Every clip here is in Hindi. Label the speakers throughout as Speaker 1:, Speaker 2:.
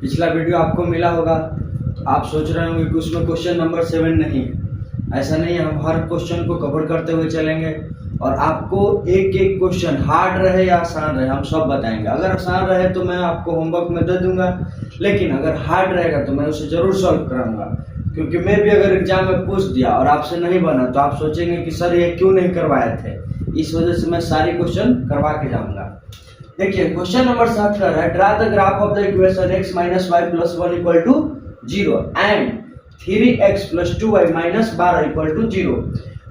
Speaker 1: पिछला वीडियो आपको मिला होगा, आप सोच रहे होंगे कि उसमें क्वेश्चन नंबर 7 नहीं है। ऐसा नहीं है, हम हर क्वेश्चन को कवर करते हुए चलेंगे और आपको एक एक क्वेश्चन हार्ड रहे या आसान रहे हम सब बताएंगे। अगर आसान रहे तो मैं आपको होमवर्क में दे दूंगा, लेकिन अगर हार्ड रहेगा तो मैं उसे जरूर सॉल्व कराऊंगा, क्योंकि मैं भी अगर एग्जाम में पूछ दिया और आपसे नहीं बना तो आप सोचेंगे कि सर ये क्यों नहीं करवाए थे। इस वजह से मैं सारी क्वेश्चन करवा के जाऊंगा। देखिए क्वेश्चन नंबर 7 कर रहा है, draw the graph of the equation x minus y plus 1 equal to 0 and 3x plus 2y minus 12 equal to 0।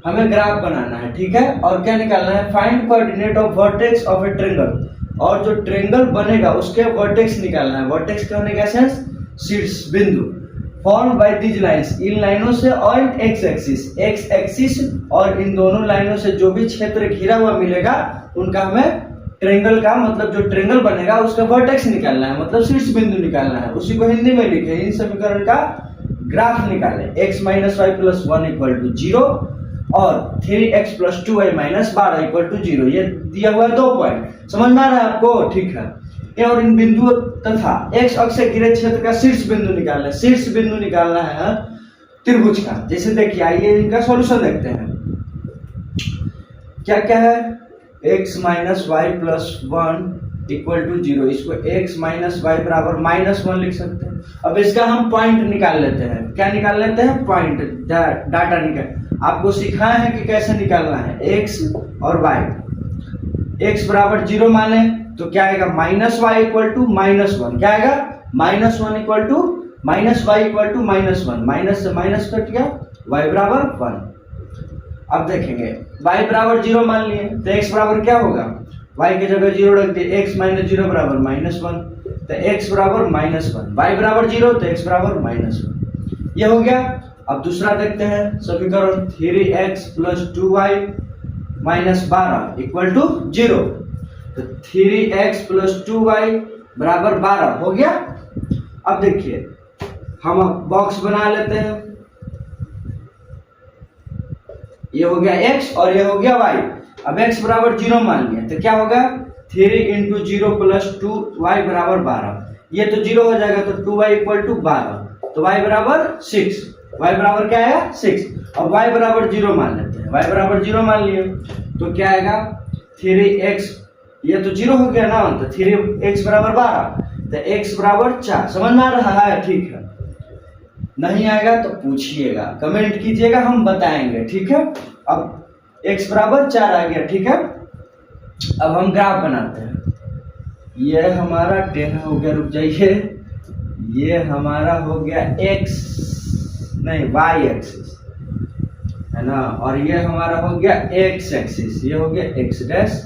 Speaker 1: हमें ग्राफ बनाना है, ठीक है, और क्या निकालना है, find coordinate of vertex of A triangle, और जो ट्रायंगल बनेगा उसके वर्टेक्स निकालना है। वर्टेक्स क्या होने का सेंस, शीर्ष बिंदु, फॉर्म बाय दीज लाइंस, इन लाइनों से और एक्स एक्सिस और इन दोनों लाइनों से जो भी क्षेत्र घिरा हुआ मिलेगा उनका हमें ट्रायंगल का मतलब जो ट्रायंगल बनेगा उसका वर्टेक्स निकालना है, मतलब शीर्ष बिंदु निकालना है। उसी को हिंदी में लिखे, इन समीकरण का ग्राफ निकालें। x minus y plus 1 equal to 0 और 3x plus 2y minus 12 equal to 0। ये दिया हुआ है 2 पॉइंट, समझ में आ रहा है आपको, ठीक है। ये और इन बिंदुओं तथा x अक्ष से घिरे क्षेत्र का शीर्ष बिंदु निकालना है। शीर्ष बिंदु निकालना है त्रिभुज का। जैसे देखिए, आइए इनका सॉल्यूशन देखते हैं। क्या क्या है, x minus y plus 1 equal to 0, इसको x माइनस वाई बराबर माइनस 1 लिख सकते हैं। अब इसका हम पॉइंट निकाल लेते हैं। क्या निकाल लेते हैं, पॉइंट, डाटा निकाल। आपको सिखाया है कि कैसे निकालना है, x और y। x बराबर 0 माने तो क्या आएगा, minus y equal to minus 1। क्या आएगा, minus 1 equal to minus y equal to minus 1। Minus से माइनस कट गया, y बराबर 1। अब देखेंगे y बराबर 0 मान लिए तो x बराबर क्या होगा, y की जगह 0 रख दिए, x माइनस 0 बराबर माइनस 1, तो x बराबर माइनस 1। y बराबर 0 तो x बराबर माइनस 1। ये हो गया। अब दूसरा देखते हैं समीकरण, 3x plus 2y minus 12 equal to 0। तो 3x प्लस 2y बराबर 12 हो गया। अब देखिए हम बॉक्स बना लेते हैं, ये हो गया x और ये हो गया y। अब x बराबर 0 मान लिया तो क्या होगा, 3 इंटू 0 प्लस 2y बराबर 12। ये तो 0 हो जाएगा तो 2y इक्वल टू 12, तो y बराबर 6। y बराबर क्या आया, 6। अब y बराबर 0 मान लेते हैं। y बराबर 0 मान लिए तो क्या आएगा, 3x, ये तो 0 हो गया ना, तो 3x बराबर 12, तो x बराबर 4। समझ में आ रहा है, ठीक है। नहीं आएगा तो पूछिएगा, कमेंट कीजिएगा, हम बताएंगे, ठीक है। अब x बराबर 4 आ गया, ठीक है। अब हम ग्राफ बनाते हैं। ये हमारा 10 हो गया, रुक जाइए, ये हमारा हो गया x नहीं y एक्सिस है ना, और ये हमारा हो गया x एक्सिस, ये हो गया x डैश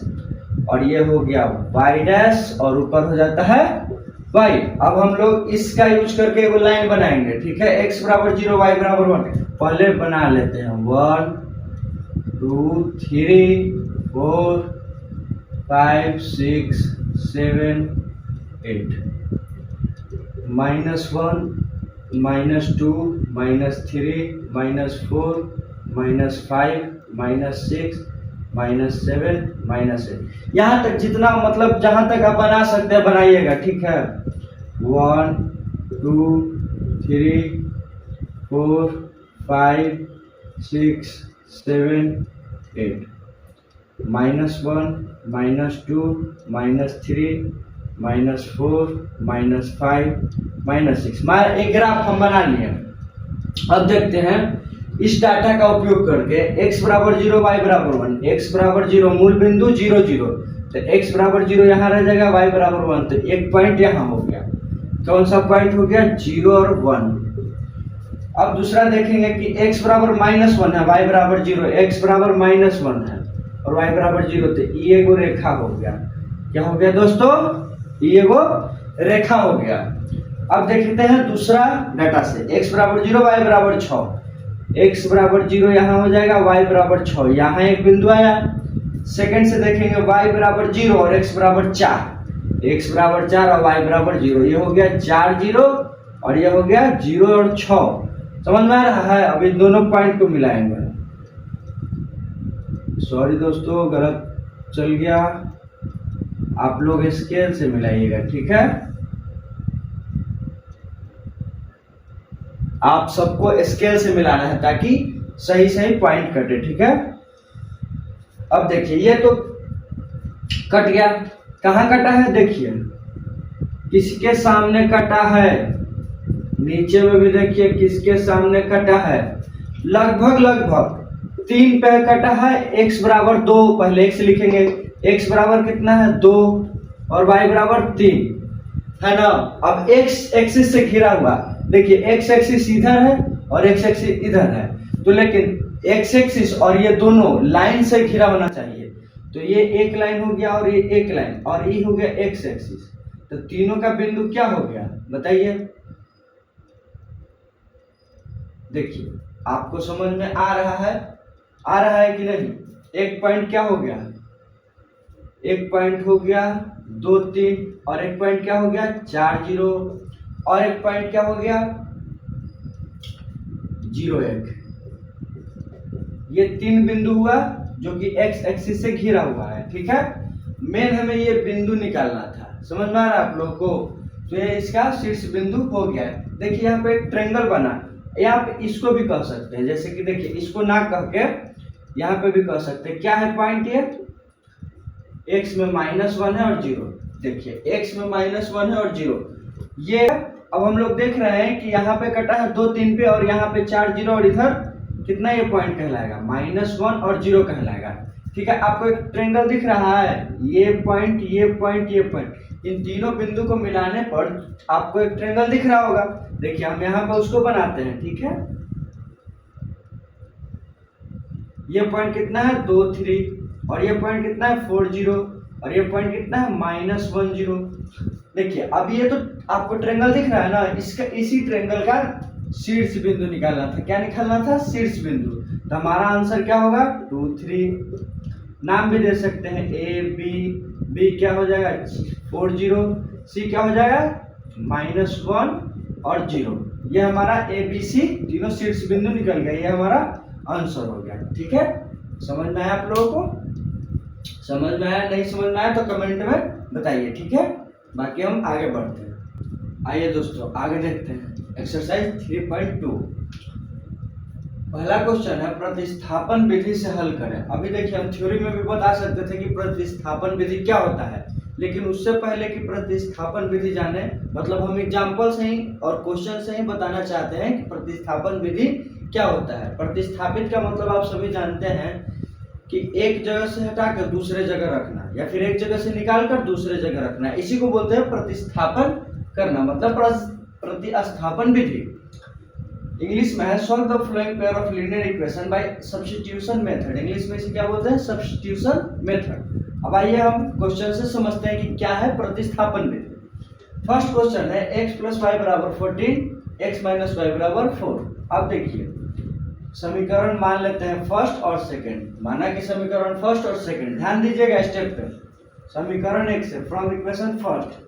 Speaker 1: और ये हो गया y डैश और ऊपर हो जाता है y। अब हम लोग इसका यूज करके वो लाइन बनाएंगे, ठीक है। x बराबर 0 y बराबर 1 पहले बना लेते हैं। 1 2 3 4 5 6 7 8, minus 1 minus 2 minus 3 minus 4 minus 5 minus 6 minus 7 minus 8। यहाँ तक जितना मतलब जहाँ तक आप बना सकते हैं बनाइएगा, ठीक है। 1 2 3 4 5 6 7 8, minus 1 minus 2 minus 3 minus 4 minus 5 minus 6। एक ग्राफ हम बना लिए। अब देखते हैं इस डाटा का उपयोग करके x बराबर 0 y बराबर 1, x बराबर 0 मूल बिंदु 0 0, तो x बराबर 0 यहाँ रह जाएगा, y बराबर 1, तो एक पॉइंट यहाँ हो गया। कौन सा पॉइंट हो गया, 0 और 1। अब दूसरा देखेंगे कि x बराबर माइनस 1 है, y बराबर 0, x बराबर माइनस 1 है और y बराबर 0, तो ये एगो रेखा हो गया। क्या हो गया दोस्तों, ये वो रेखा हो गया। अब देखते हैं दूसरा डाटा से, x बराबर 0 y बराबर 6, x बराबर 0 यहाँ हो जाएगा, y बराबर 6, यहाँ एक बिंदु आया। सेकंड से देखेंगे y बराबर 0 और x बराबर 4, x बराबर 4 और y बराबर 0, ये हो गया 4 0 और ये हो गया 0 और 6। समझ में आ रहा है। अब इन दोनों पॉइंट को मिलाएंगे। सॉरी दोस्तों, गलत चल गया, आप लोग स्केल से मिलाइएगा, ठीक है। आप सबको स्केल से मिलाना है ताकि सही सही पॉइंट कटे, ठीक है। अब देखिए ये तो कट गया, कहाँ कटा है देखिए, किसके सामने कटा है, नीचे में भी देखिए किसके सामने कटा है, लगभग 3 पे कटा है। x बराबर 2, पहले x लिखेंगे, x बराबर कितना है 2 और y बराबर 3 है ना। अब x एक्सिस से घिरा हुआ, देखिए x एक्सिस इधर है और x एक्सिस इधर है, तो लेकिन x एक्सिस और ये दोनों लाइन से घिरा होना चाहिए, तो ये एक लाइन हो गया और ये एक लाइन, और ये हो गया x एक्सिस, तो तीनों का बिंदु क्या हो गया बताइए। देखिए आपको समझ में आ रहा है कि नहीं। एक पॉइंट क्या हो गया, एक पॉइंट हो गया 2 3, और एक पॉइंट क्या हो गया 4 0, और एक पॉइंट क्या हो गया 0 1। ये 3 बिंदु हुआ जो कि x एक्सिस से घिरा हुआ है, ठीक है। मेन हमें ये बिंदु निकालना था, समझ में आ रहा है आप लोगों को। तो ये इसका शीर्ष बिंदु हो गया है। देखिए यहाँ पे एक ट्रायंगल बना, या आप इसको भी कह सकते हैं, जैसे कि देखिए इसको ना कह के यहाँ पे भी कह सकते हैं। क्या है पॉइंट ये, x में -1 है और 0, देखिए x में -1 है और 0। ये अब हम लोग देख रहे हैं कि यहाँ पे कटा है 2 3 पे, और यहाँ पे 4 0, और इधर कितना ये पॉइंट कहलाएगा -1 और 0 कहलाएगा, ठीक है। आपको एक ट्रायंगल दिख रहा है, ये पॉइंट ये पॉइंट ये पॉइंट, इन तीनों बिंदु को मिलाने पर आपको एक ट्रायंगल दिख रहा होगा। देखिए हम यहाँ पर उसको बनाते हैं, ठीक है। ये पॉइंट कितना है 2 3, और ये पॉइंट कितना है 4 0, और ये पॉइंट कितना है -1 0। देखिए अब ये तो आपको ट्रायंगल दिख रहा है ना, इसका इसी ट्रायंगल का शीर्ष बिंदु निकालना था। क्या निकालना था, शीर्ष बिंदु। तो हमारा आंसर क्या होगा 2 3। नाम भी दे सकते हैं ए बी क्या हो जाएगा 4 0, सी क्या हो जाएगा -1 और 0। ये हमारा ए बी सी तीनों शीर्ष बिंदु निकल गया, ये हमारा आंसर हो गया, ठीक है। समझ में आया आप लोगों को, समझ में आया, नहीं समझ में आया तो कमेंट में बताइए, ठीक है। बाकी हम आगे बढ़ते हैं। आइए दोस्तों आगे देखते हैं एक्सरसाइज 3.2। पहला क्वेश्चन है प्रतिस्थापन विधि से हल करें। अभी देखिए हम थ्योरी में भी बता सकते थे कि प्रतिस्थापन विधि क्या होता है, लेकिन उससे पहले कि प्रतिस्थापन विधि जाने, मतलब हम एग्जाम्पल से ही और क्वेश्चन से ही बताना चाहते हैं कि प्रतिस्थापन विधि क्या होता है। प्रतिस्थापित का मतलब आप सभी जानते हैं कि एक जगह से हटाकर दूसरे जगह रखना, या फिर एक जगह से निकाल कर दूसरे जगह रखना, इसी को बोलते हैं प्रतिस्थापन करना, मतलब प्रतिस्थापन विधि। इंग्लिश में है solve the following pair of linear equation by substitution method. English में इसे क्या बोलते हैं, सब्स्टिट्यूशन मेथड। अब आइए हम क्वेश्चन से समझते हैं कि क्या है प्रतिस्थापन विधि। फर्स्ट क्वेश्चन है x + y = 14, x - y = 4। अब देखिए समीकरण मान लेते हैं फर्स्ट और सेकंड, माना कि समीकरण फर्स्ट और सेकंड, ध्यान दीजिएगा स्टेप पे। समीकरण एक से फ्रॉम इक्वेशन फर्स्ट,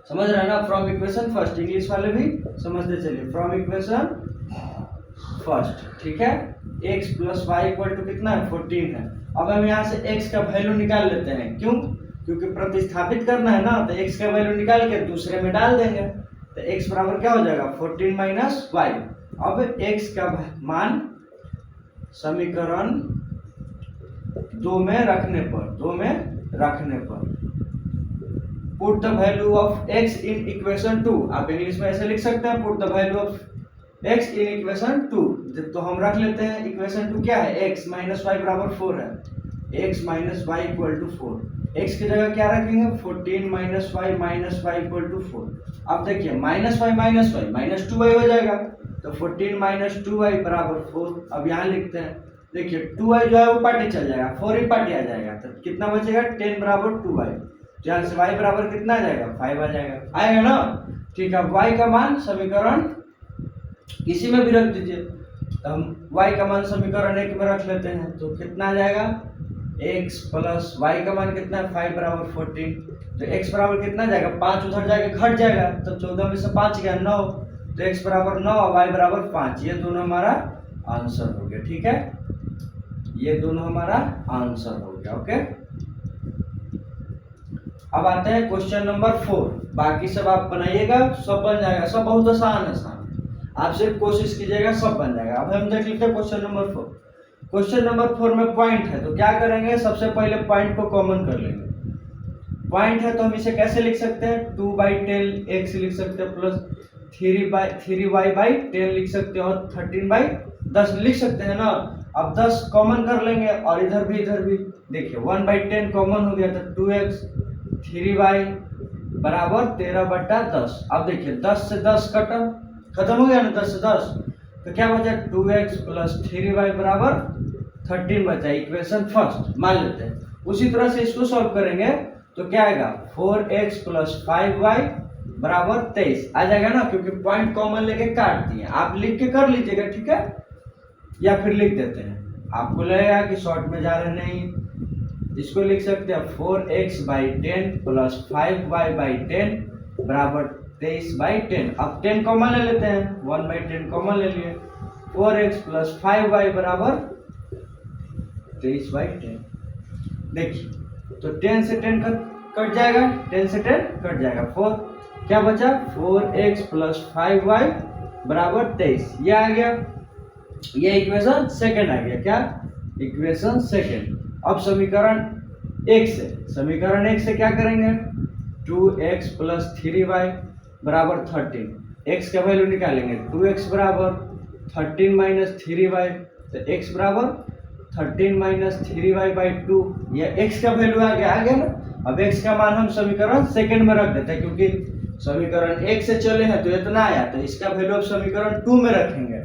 Speaker 1: समझ रहे हैं ना, फ्रॉम इक्वेशन फर्स्ट, इंग्लिश वाले भी समझते चलिए, फ्रॉम इक्वेशन फर्स्ट, ठीक है। x + y = कितना है 14 है। अब हम यहाँ से x का वैल्यू निकाल लेते हैं, क्यों, क्योंकि प्रतिस्थापित करना है ना, तो x का वैल्यू निकाल के दूसरे में डाल देंगे, तो x बराबर क्या हो जाएगा 14 - y। अब x का मान समीकरण 2 में रखने पर put the value of x in equation 2, आप इंग्लिश में ऐसे लिख सकते हैं put the value of x in equation 2। तो हम रख लेते हैं इक्वेशन 2 क्या है, x - y = 4 है, x - y = 4। x की जगह क्या रखेंगे 14 - y = 4। अब देखिए -y -2y हो जाएगा, तो 14 - 2y = 4। अब यहाँ लिखते हैं, देखिए 2y जो है वो पार्टी चल जाएगा, 4 ही पार्टी आ जाएगा, तो कितना बचेगा 10 = 2y। यहाँ से y बराबर कितना आ जाएगा 5 आ जाएगा, आएगा ना, ठीक है। y का मान समीकरण इसी में भी रख दीजिए, तो हम y का मान समीकरण 1 में रख लेते हैं, तो कितना आ जाएगा x + y का मान कितना है 5 = 14, तो x बराबर कितना जाएगा 5 उधर जाके घट जाएगा, तो 14 में से 5 गया 9, तो x बराबर 9 और y बराबर 5। ये दोनों हमारा आंसर हो गया, ठीक है, ये दोनों हमारा आंसर हो गया, ओके। अब आते हैं क्वेश्चन नंबर 4। बाकी सब आप बनाइएगा, सब बन जाएगा, सब बहुत आसान। आप सिर्फ कोशिश कीजिएगा, सब बन जाएगा। अब हम देख लेते हैं क्वेश्चन नंबर 4। क्वेश्चन नंबर 4 में पॉइंट है, तो क्या करेंगे, सबसे पहले पॉइंट को कॉमन कर लेंगे। पॉइंट है तो हम इसे कैसे लिख सकते हैं, 2/10 लिख सकते हैं, प्लस 3y/10 लिख सकते हैं, और 13/10 लिख सकते हैं ना। अब 10 कॉमन कर लेंगे, और इधर भी देखिए 1/10 कॉमन हो गया, तो 2x 3y बराबर 13/10। अब देखिए 10 से 10 खत्म हो गया ना, 10 से 10, तो क्या बचा, 2x प्लस 3y बराबर 13 बचा, इक्वेशन फर्स्ट मान लेते हैं। उसी तरह से इसको सॉल्व करेंगे तो क्या आएगा, 4x प्लस 5y बराबर 23 आ जाएगा ना, क्योंकि पॉइंट कॉमन लेके काट दिए। आप लिख के कर लीजिएगा, ठीक है, या फिर लिख देते हैं, आपको लगेगा कि शॉर्ट में जा रहे नहीं, इसको लिख सकते हैं 4x/10 प्लस 5y/10 बराबर 23/10। अब 10 कॉमन ले लेते हैं, 1/10 कॉमन ले लिए, 4x प्लस 5y बराबर 23/10। देखिए तो 10 से 10 कट जाएगा, 10 से 10 कट जाएगा, 4 क्या बचा, 4x प्लस 5y बराबर 23, ये आ गया, ये इक्वेशन सेकंड आ गया। क्या, इक्वेशन सेकंड। अब समीकरण 1 से क्या करेंगे, 2x प्लस 3y बराबर 13, x का वैल्यू निकालेंगे, 2x बराबर 13 माइनस 3y, तो x बराबर 13 माइनस 3y/2, ये x का वैल्यू आ गया ना। अब x का मान हम समीकरण सेकंड में रख देते हैं, क्योंकि समीकरण 1 से चले हैं तो इतना आया, तो इसका वैल्यू अब समीकरण 2 में रखेंगे।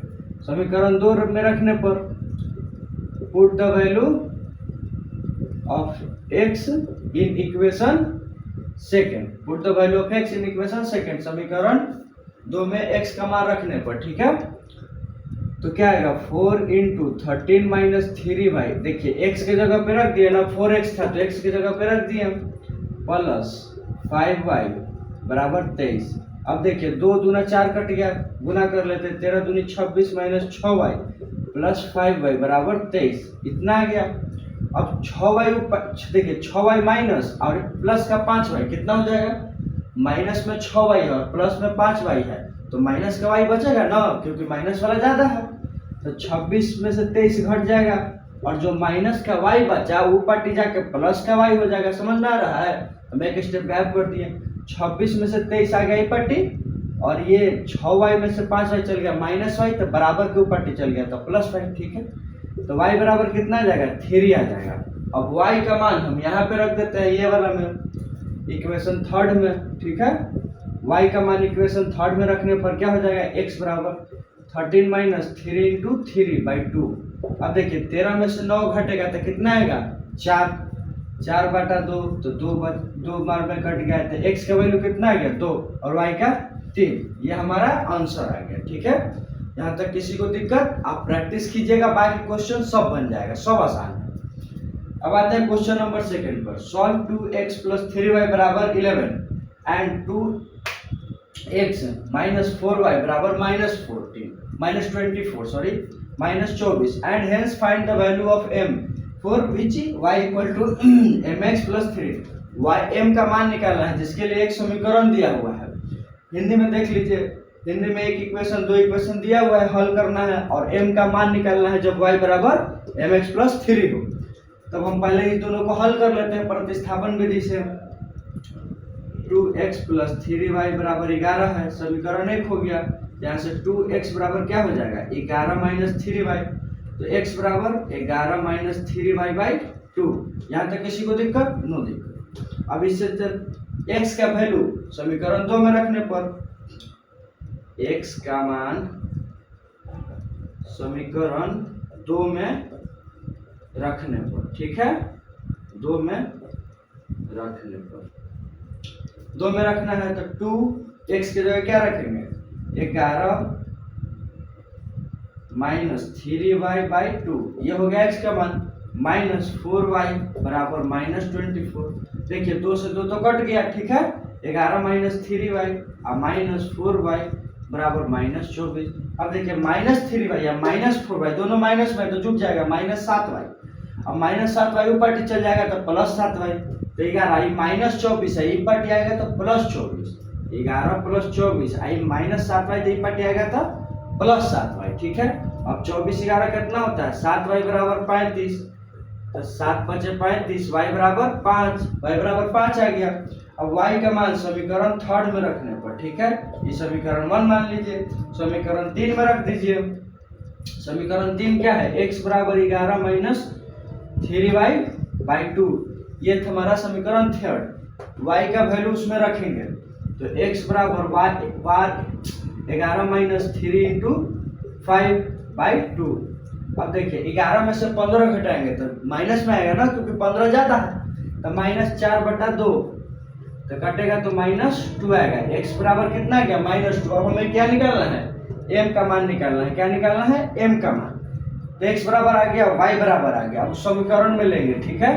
Speaker 1: समीकरण 2 में रखने पर put the value of x in equation second, put the value of x in equation second, समीकरण 2 में x का मान रखने पर, ठीक है। तो क्या आएगा, 4 इंटू 13 माइनस 3y, देखिए x के जगह पे रख दिए ना, 4x था तो x की जगह पे रख दिए, प्लस 5y बराबर 23। अब देखिए 2 दूना 4 कट गया, गुना कर लेते, 13 दूनी 26 माइनस 6y प्लस 5y बराबर 23, इतना आ गया। अब 6y देखिए 6y माइनस और प्लस का 5y कितना हो जाएगा, माइनस में 6y है और प्लस में 5y है, तो माइनस का y बचेगा ना, क्योंकि माइनस वाला ज्यादा है, तो 26 में से 23 घट जाएगा, और जो माइनस का y बचा वो पार्टी जाके प्लस का y हो जाएगा। समझ में आ रहा है, हम एक स्टेप गैप कर दिए, 26 में से 23 आ गया ये पार्टी, और ये 6y में से 5y चल गया माइनस y, तो बराबर के ऊपर चल गया तो प्लस y, ठीक है। तो y बराबर कितना आ जाएगा, 3 आ जाएगा। अब y का मान हम यहाँ पे रख देते हैं, ये वाला में इक्वेशन थर्ड में, ठीक है। y का मान इक्वेशन थर्ड में रखने पर क्या हो जाएगा, x बराबर 13 माइनस 3 इंटू 3/2। अब देखिए 13 में से 9 घटेगा तो कितना आएगा, 4/2, तो 2 बार में कट गया, तो x का वैल्यू कितना आ गया, 2, और y का 3, ये हमारा आंसर आ गया, ठीक है। यहाँ तक किसी को दिक्कत, आप प्रैक्टिस कीजिएगा, बाकी क्वेश्चन सब बन जाएगा, सब आसान है। अब आते हैं क्वेश्चन नंबर सेकंड पर, सॉल्व 2x प्लस 3y बराबर 11 एंड 2x माइनस 4y बराबर minus 24 and hence find the value of m for which y equal to mx plus 3। y m का मान निकालना है, जिसके लिए एक समीकरण दिया हुआ है। हिंदी में देख लीजिए, हिंदी में एक इक्वेशन 2 इक्वेशन दिया हुआ है, हल करना है, और m का मान निकालना है जब y बराबर mx प्लस 3 हो। तब हम पहले ही दोनों को हल कर लेते हैं प्रतिस्थापन विधि से। 2x प्लस 3y बराबर 11 है, समीकरण 1 हो गया। यहाँ से 2x बराबर क्या हो जाएगा, 11 माइनस 3y, तो x बराबर 11 माइनस 3y/2। यहाँ तक किसी को दिक्कत, नो दिक्कत। अब इससे x का वैल्यू समीकरण 2 में रखने पर, x का मान समीकरण 2 में रखने पर, ठीक है, 2 में रखने पर, 2 में रखना है तो 2x की जगह क्या रखेंगे, 11 माइनस 3y/2, ये हो गया x का मान, माइनस 4y बराबर माइनस 24। देखिए 2 से 2 तो कट गया, ठीक है, 11 माइनस 3y और माइनस 4y बराबर माइनस 24। अब देखिए माइनस 3y या माइनस 4y दोनों माइनस में, तो जुट जाएगा माइनस 7y। अब माइनस 7y ऊपर चल जाएगा तो प्लस 7y, तो 11 माइनस 24 है, ई पार्टी आएगा तो प्लस 24, 11 प्लस 24 आई माइनस 7y, तो ई पार्टी आएगा तो प्लस 7y, ठीक है। अब 24 11 कितना होता है, 7y बराबर 35, तो 7 5 35, y बराबर 5, y बराबर 5 आ गया। अब y का मान समीकरण थर्ड में रखने पर, ठीक है, ये समीकरण 1 मान लीजिए, समीकरण 3 में रख दीजिए। समीकरण 3 क्या है, x बराबर 11 माइनस 3y/2, ये था हमारा समीकरण थर्ड। y का वैल्यू उसमें रखेंगे तो x बराबर 11 माइनस 3 इंटू 5/2। अब देखिए 11 में से 15 घटाएंगे तो माइनस में आएगा ना, क्योंकि 15 ज्यादा है, तो -4/2 तो कटेगा तो -2 आएगा। x बराबर कितना आ गया, -2। अब हमें क्या निकालना है, m का मान निकालना है। क्या निकालना है, m का मान। तो x बराबर आ गया, y बराबर आ गया। अब समीकरण में लेंगे, ठीक है,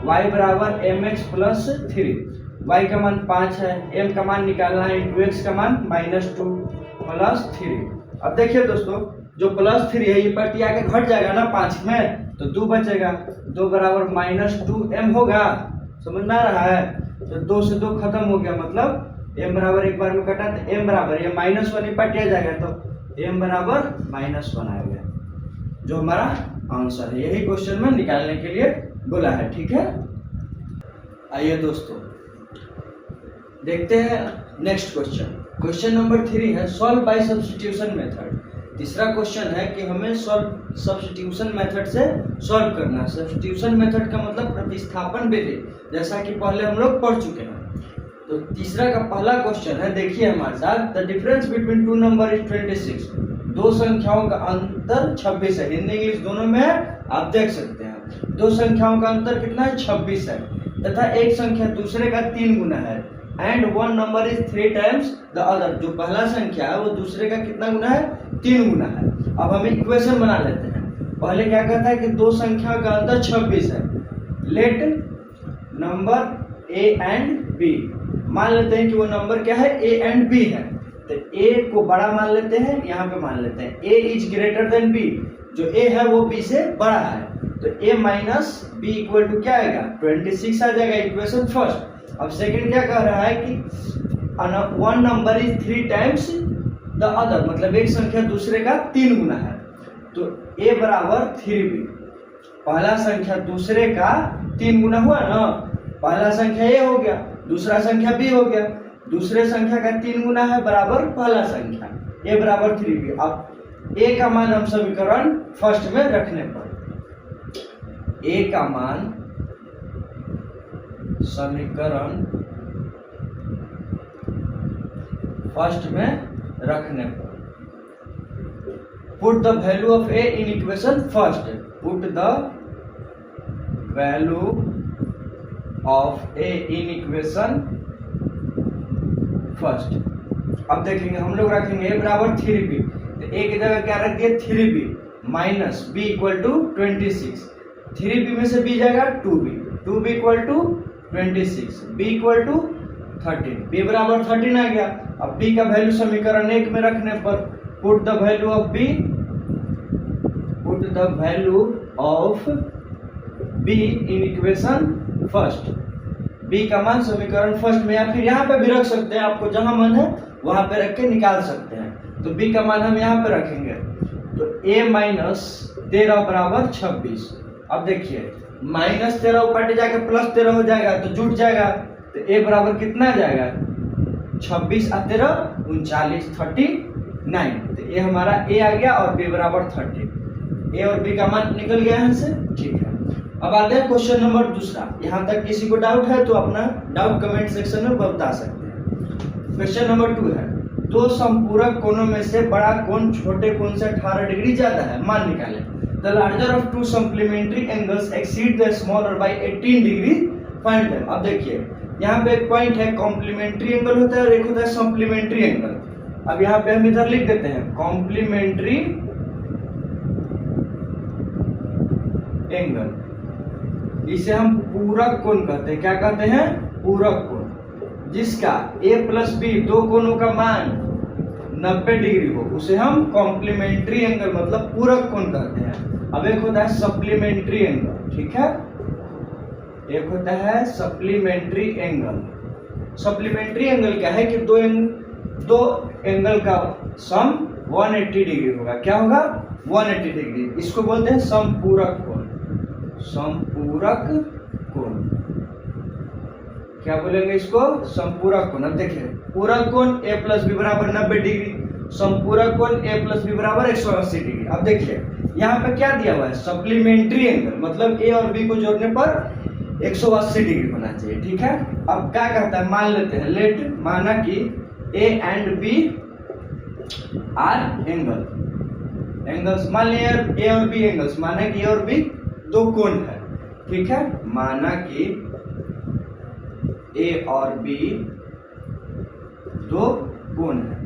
Speaker 1: y बराबर mx प्लस 3, y का मान 5 है, m का मान निकालना है, इंटू x का मान -2 प्लस 3। अब देखिए दोस्तों, जो +3 है ये पट्टी आके घट जाएगा ना 5 में, तो 2 बचेगा, 2 बराबर -2m होगा, समझ में आ रहा है। तो 2 से 2 खत्म हो गया, मतलब m बराबर एक बार में कटा तो m बराबर, ये -1 पटिया जाएगा तो m बराबर -1 आ गया, जो हमारा आंसर है। यही क्वेश्चन में निकालने के लिए बोला है, ठीक है। आइए दोस्तों देखते हैं नेक्स्ट क्वेश्चन। क्वेश्चन नंबर 3 है सॉल्व बाय सब्स्टिट्यूशन मेथड। तीसरा क्वेश्चन है कि हमें सब्स्टिट्यूशन मेथड से सॉल्व करना है। सब्स्टिट्यूशन मेथड का मतलब प्रतिस्थापन विधि, जैसा कि पहले हम लोग पढ़ चुके हैं। तो तीसरा का पहला क्वेश्चन है, देखिए हमारे साथ, the difference between two number is 26। दो संख्याओं का अंतर 26 है, हिंदी इंग्लिश दोनों में है, आप देख सकते हैं। दो संख्याओं का अंतर कितना है, 26 है, तथा एक संख्या दूसरे का 3 गुना है। And one number is 3 times the other, जो पहला संख्या है वो दूसरे का कितना गुना है, 3 गुना है। अब हम इक्वेशन बना लेते हैं। पहले क्या कहता है कि दो संख्या का अंतर 26 है। Let number A and B, मान लेते हैं कि वो नंबर क्या है, ए एंड बी है। तो ए को बड़ा मान लेते हैं, यहाँ पे मान लेते हैं ए इज ग्रेटर देन बी, जो ए है वो बी से बड़ा है। तो ए माइनस बी इक्वल टू क्या आएगा, 26 आ जाएगा, इक्वेशन फर्स्ट। अब सेकंड क्या कह रहा है कि one number is 3 times the other, मतलब एक संख्या दूसरे का 3 गुना है। तो a बराबर 3b, पहला संख्या दूसरे का 3 गुना हुआ ना, पहला संख्या a हो गया, दूसरा संख्या b हो गया, दूसरे संख्या का 3 गुना है बराबर पहला संख्या, a बराबर 3b। अब a का मान हम समीकरण फर्स्ट में रखने पर, a का मान समीकरण फर्स्ट में रखने पर, put the value of a in equation first, put the value of a in equation first. अब देखेंगे हम लोग रखेंगे a बराबर 3b, तो a की जगह क्या रख दिए 3b minus b equal to 26, 3b में से b जाएगा 2b, 2b equal to 26, b equal to 13, b बराबर 13 आ गया। अब b का वैल्यू समीकरण 1 में रखने पर, put the value of b, put the value of b in equation first, b का मान समीकरण फर्स्ट में, या फिर यहाँ पे भी रख सकते हैं, आपको जहां मन है वहां पे रख के निकाल सकते हैं। तो b का मान हम यहाँ पे रखेंगे, तो a माइनस 13 बराबर 26। अब देखिए -13 ऊपर जाके +13 हो जाएगा तो जुट जाएगा, तो a बराबर कितना आ जाएगा, 26 और 13 39, 39। तो ये हमारा a आ गया और b बराबर 30। a और b का मान निकल गया यहाँ से, ठीक है। अब आते हैं क्वेश्चन नंबर दूसरा। यहाँ तक किसी को डाउट है तो अपना डाउट कमेंट सेक्शन में बता सकते हैं। क्वेश्चन नंबर 2 है, दो संपूरक कोणों में से बड़ा कोण छोटे कोण से 18 डिग्री ज्यादा है, मान निकालें। The larger of two supplementary angles exceed the smaller by 18 degree, find them। अब देखिए यहाँ पे एक पॉइंट है, कॉम्प्लीमेंट्री एंगल होता है और एक होता है सप्लीमेंट्री एंगल। अब यहाँ पे हम इधर लिख देते हैं कॉम्प्लीमेंट्री एंगल, इसे हम पूरक कोण कहते हैं। क्या कहते हैं, पूरक कोण। जिसका a प्लस b दो कोणों का मान 90 डिग्री हो उसे हम कॉम्प्लीमेंट्री एंगल मतलब पूरक कोण कहते हैं। अब एक होता है सप्लीमेंट्री एंगल, ठीक है, एक होता है सप्लीमेंट्री एंगल। सप्लीमेंट्री एंगल क्या है कि दो एंगल का सम 180 डिग्री होगा। क्या होगा? 180 डिग्री। इसको बोलते हैं समपूरक कोण। समपूरक कोण क्या बोलेंगे इसको? समपूरक कोण। अब देखिए पूरक कोण a प्लस बी बराबर 90 डिग्री, समपूरक कोण a प्लस बी बराबर 180 डिग्री। अब देखिए यहाँ पे क्या दिया हुआ है? सप्लीमेंट्री एंगल, मतलब a और b को जोड़ने पर 180 डिग्री होना चाहिए। ठीक है, अब क्या कहता है? मान लेते हैं, लेट, माना कि a and b are angles, मान लिया a और b एंगल्स, माना कि a और b दो कोण है। ठीक है, माना कि a और b दो कोण है।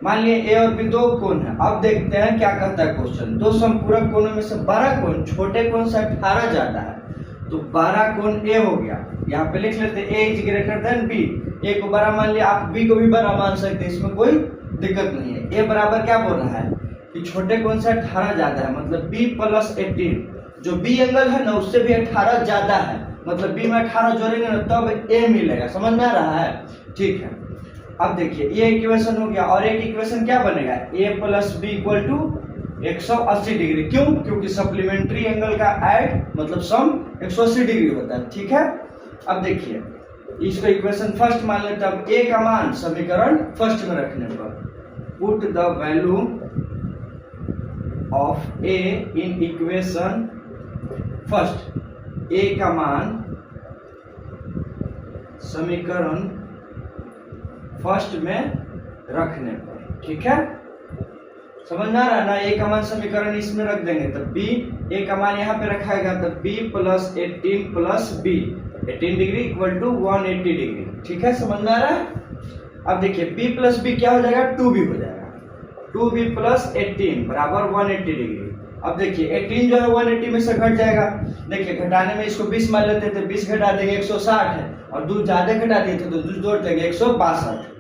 Speaker 1: मान लिए a और b दो कोण है। अब देखते हैं क्या कहता है क्वेश्चन। दो समपूरक कोणों में से बड़ा कोण छोटे कोण से 18 ज्यादा है, तो बड़ा कोण a हो गया। यहाँ पे लिख लेते हैं a is greater than b। a को बड़ा मान लिया, आप b को भी बड़ा मान सकते हैं, इसमें कोई दिक्कत नहीं है। a बराबर क्या बोल रहा है कि छोटे कोण से 18 ज्यादा है, मतलब b प्लस 18। जो b एंगल है ना उससे भी 18 ज्यादा है, मतलब b में 18 जोड़ेंगे ना तब a मिलेगा। समझ में आ रहा है? ठीक है, अब देखिए ये इक्वेशन हो गया, और एक इक्वेशन क्या बनेगा? a plus B equal to 180 degree. क्यों? क्योंकि सप्लीमेंट्री एंगल का ऐड मतलब सम 180 डिग्री होता है। ठीक है, अब देखिए इसको इक्वेशन फर्स्ट मान लेते हैं। अब a का मान समीकरण फर्स्ट में रखने पर put the value of a in equation first, a का मान समीकरण फर्स्ट में रखने पर। ठीक है, समझ में आ रहा है ना? a का मान समीकरण इसमें रख देंगे तब b, a का मान यहाँ पे रखाएगा तब b plus 18 plus b, 18 degree equal to 180 degree. ठीक है, समझ में आ रहा है? अब देखिए b प्लस b क्या हो जाएगा? 2b हो जाएगा। 2b प्लस 18 बराबर 180 डिग्री। अब देखिए 18 जो है 180 में से घट जाएगा। देखिए घटाने में इसको 20 मान लेते थे, 20 घटा देंगे 160 है, और 2 ज्यादा घटा दिए थे तो 2 जोड़ देंगे 162।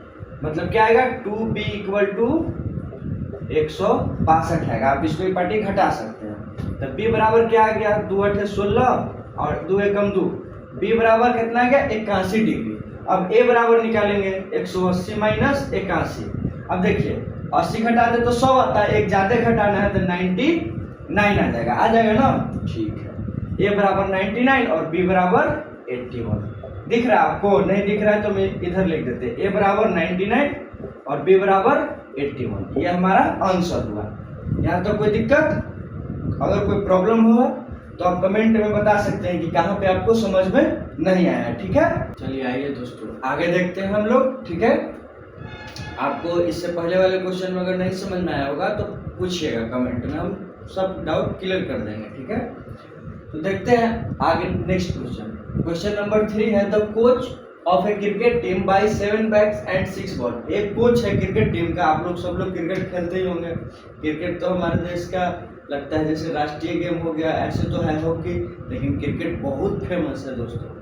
Speaker 1: मतलब क्या आएगा? 2b इक्वल टू 162 आएगा। आप इसको पार्टी घटा सकते हैं। तो b बराबर क्या आ गया? 2 8 16 और 2 एकम 2, b बराबर कितना आ गया? 81 डिग्री। अब a बराबर निकालेंगे 180 माइनस 81। अब देखिए 80 घटा दे तो 100 आता है, एक ज्यादा घटाना है तो 99 आ जाएगा। आ जाएगा ना? ठीक है, a बराबर 99 और b बराबर 81। दिख रहा है आपको? नहीं दिख रहा है तो मैं इधर लिख देते हैं, a बराबर 99 और b बराबर 81। ये हमारा आंसर हुआ। यहाँ तो कोई दिक्कत? अगर कोई प्रॉब्लम हुआ तो आप कमेंट में बता सकते हैं कि कहाँ पे आपको समझ में नहीं आया। ठीक है, चलिए आइए दोस्तों आगे देखते हैं हम लोग। ठीक है, आपको इससे पहले वाले क्वेश्चन में अगर नहीं समझ में आया होगा तो पूछिएगा कमेंट में, हम सब डाउट क्लियर कर देंगे। ठीक है, तो देखते हैं आगे नेक्स्ट क्वेश्चन। क्वेश्चन नंबर 3 है, the coach of a cricket team buy 7 bats and 6 ball. एक कोच है क्रिकेट टीम का। आप लोग सब लोग क्रिकेट खेलते ही होंगे। क्रिकेट तो हमारे देश का लगता है जैसे राष्ट्रीय गेम हो गया, ऐसे तो है हॉकी, लेकिन क्रिकेट बहुत फेमस है दोस्तों।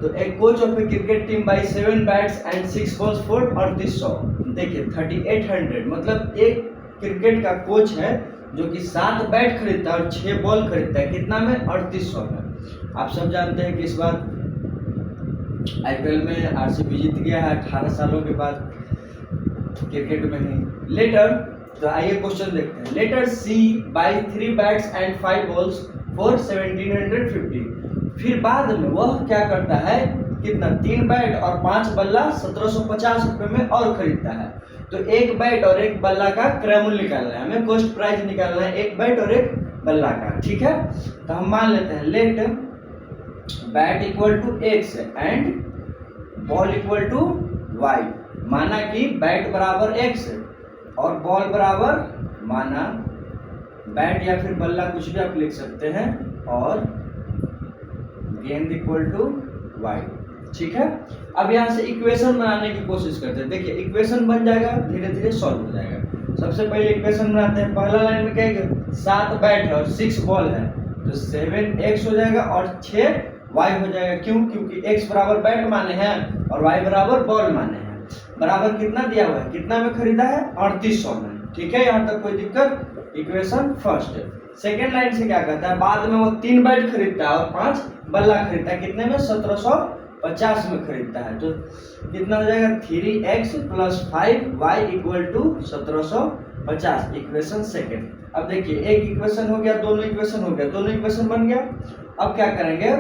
Speaker 1: तो एक coach of a cricket team buy 7 bats and 6 balls for 3800। देखिए 3800 मतलब एक क्रिकेट का कोच है जो कि 7 बैट खरीदता है और 6 बॉल खरीदता है। कितना में? 3800 में। आप सब जानते हैं कि इस बार IPL में RCB जीत गया है 18 सालों के बाद क्रिकेट में ही। लेटर, तो आइए क्वेश्चन देखते हैं। Letter C buy 3 bats and 5 balls for 1750। फिर बाद में वह क्या करता है? कितना? 3 बैट और 5 बल्ला 1750 रुपए में और खरीदता है। तो एक बैट और एक बल्ला का क्रय मूल्य निकालना है हमें, कॉस्ट प्राइस निकालना है एक बैट और एक बल्ला का। ठीक है, तो हम मान लेते हैं let bat equal to x and ball equal to y। माना कि बैट बराबर x और बॉल बराबर, माना बैट या फिर बल्ला कुछ भी आप लिख सकते हैं, और गेंद इक्वल टू y। ठीक है, अब यहाँ से इक्वेशन बनाने की कोशिश करते हैं। देखिए इक्वेशन बन जाएगा, धीरे धीरे सॉल्व हो जाएगा। सबसे पहले इक्वेशन बनाते हैं। पहला लाइन में क्या है? 7 बैट है और 6 बॉल है, तो 7x हो जाएगा और 6y हो जाएगा। क्यों? क्योंकि x बराबर बैट माने हैं और y बराबर बॉल माने हैं। बराबर कितना दिया हुआ है? कितना में खरीदा है? 3800 में। ठीक है, यहाँ तक कोई दिक्कत? Equation first. सेकेंड लाइन से क्या कहता है? बाद में वो 3 बैट खरीदता है और 5 बल्ला खरीदता है। कितने में? 1750 50 में खरीदता है, तो कितना हो जाएगा 3x + 5y = 1750, इक्वेशन सेकेंड। अब देखिए एक इक्वेशन हो गया, दोनों इक्वेशन हो गया, दोनों इक्वेशन बन गया। अब क्या करेंगे,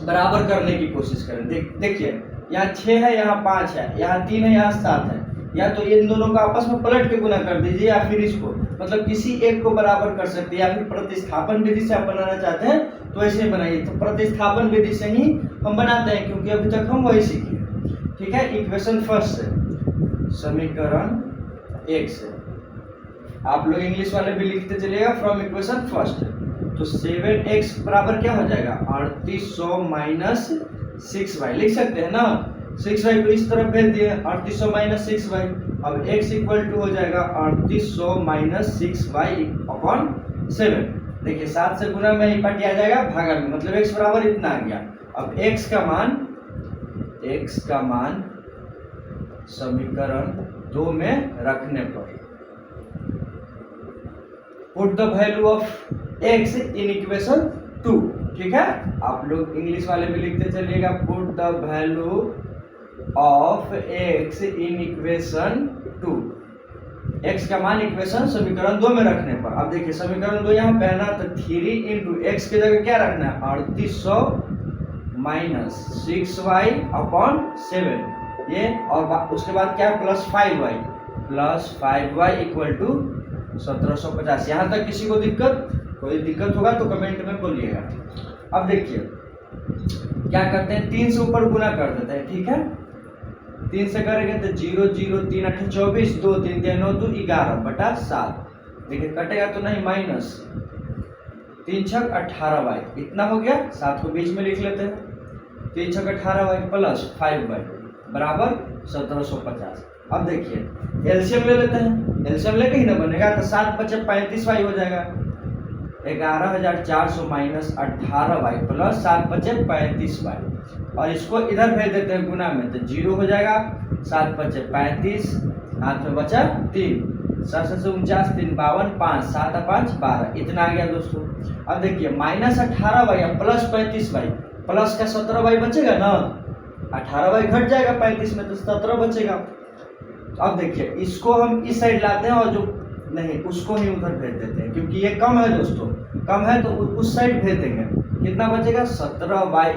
Speaker 1: बराबर करने की कोशिश करें। देखिए यहाँ 6 है, यहाँ 5 है, यहाँ 3 है, यहाँ 7 है, या तो इन दोनों का आपस में पलट के गुना कर दीजिए, या फिर इसको मतलब किसी एक को बराबर कर सकते हैं, या फिर प्रतिस्थापन विधि से आप बनाना चाहते हैं तो ऐसे बनाइए। तो प्रतिस्थापन विधि से ही हम बनाते हैं, क्योंकि अभी तक हम वही सीखे। ठीक है, इक्वेशन फर्स्ट से, समीकरण 1 से आप लोग इंग्लिश वाले भी लिखते चलिएगा फ्रॉम इक्वेशन फर्स्ट। तो 7x बराबर क्या हो जाएगा 3800 - 6y, लिख सकते हैं ना। 6y को इस तरफ भेज दिए, 3800 - 6y। अब x = हो जाएगा 3800 - 6y/7। देखिए 7 से गुना में ही पट आ जाएगा भागा में, मतलब x बराबर इतना आ गया। अब x का मान समीकरण 2 में रखने पर put the value of x in equation 2। ठीक है, आप लोग इंग्लिश वाले भी लिखते चलिएगा, put the value of x in equation 2। x का मान इक्वेशन समीकरण 2 में रखने पर। अब देखिए समीकरण 2 यहाँ पे है ना, तो 3 × x की जगह क्या रखना है 3800 - 6y/7 ये, और उसके बाद क्या प्लस 5y = 1750। यहाँ तक किसी को कोई दिक्कत होगा तो कमेंट में बोलिएगा। अब देखिए क्या करते हैं, 3 से ऊपर गुना कर देते हैं। ठीक है, 3 से करेंगे तो 0 0 3 8 24, 2 3 3 9 2 11/7। देखिए कटेगा तो नहीं, माइनस 3 6 18y, इतना हो गया। 7 को बीच में लिख लेते हैं, 3 6 18y + 5y बराबर 1750। अब देखिए एलसीएम ले लेते हैं, एलसीएम लेके ही ना बनेगा, तो 7 × 5 = 35y हो जाएगा। 11400 - 18y + 7 × 5 = 35y, और इसको इधर भेज देते हैं गुना में, तो 0 हो जाएगा। 7 × 5 = 35, हाथ में बचा 3, 7 × 49 3 52, 5 7 5 12, इतना आ गया दोस्तों। अब देखिए -18y + 35y, प्लस का 17y बचेगा ना, 18y घट जाएगा 35 में, तो 17 बचेगा। अब देखिए इसको हम इस साइड लाते हैं, और जो नहीं उसको ही उधर भेज देते हैं, क्योंकि ये कम है दोस्तों, कम है तो उस साइड भेज देंगे। कितना बचेगा 17y =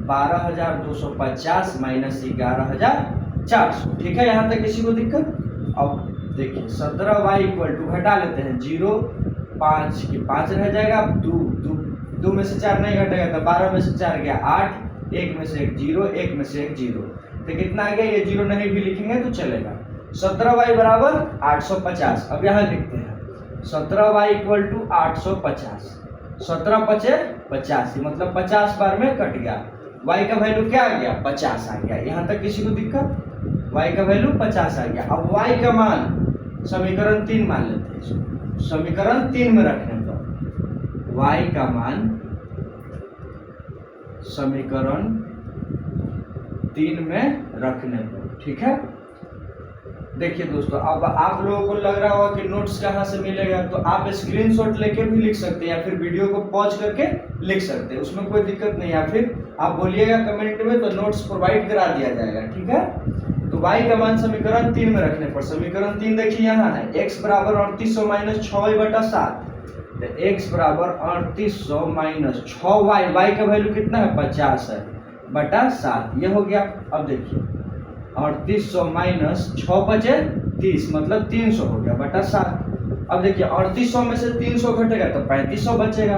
Speaker 1: 12250 - 11400। ठीक है, यहाँ तक किसी को दिक्कत। अब देखिए 17y = घटा लेते हैं, 0 5 की 5 रह जाएगा, 2 में से 4 नहीं घटेगा, तो 12 में से 4 गया 8, 1 में से 1 0, 1 में से 1 0, तो कितना आ गया, ये 0 नहीं भी लिखेंगे तो चलेगा। 17y = 850। अब यहाँ लिखते हैं 17y = 850, 17 × 5 = 85, मतलब 50 बार में कट गया। y का वैल्यू क्या आ गया 50 आ गया। यहाँ तक किसी को दिक्कत, y का वैल्यू 50 आ गया। अब y का मान समीकरण 3 मान लेते हैं, इसको समीकरण 3 में रखने पर y का मान समीकरण 3 में रखने पर। ठीक है, देखिए दोस्तों, अब आप लोगों को लग रहा होगा कि नोट्स कहाँ से मिलेगा, तो आप स्क्रीनशॉट लेके भी लिख सकते हैं, या फिर वीडियो को पॉज करके लिख सकते हैं, उसमें कोई दिक्कत नहीं। या फिर आप बोलिएगा कमेंट में, तो नोट्स प्रोवाइड करा दिया जाएगा। ठीक है, तो y का मान समीकरण 3 में रखने पर, समीकरण 3 देखिए यहाँ है, x = 3800 - 6y/7, तो x = 3800 - 6y, y का वैल्यू कितना है 50 है बटा 7, ये हो गया। अब देखिए 3800 - 6 × 30, मतलब 300 हो गया बटा 7। अब देखिए 3800 में से 300 घटेगा तो 3500 बचेगा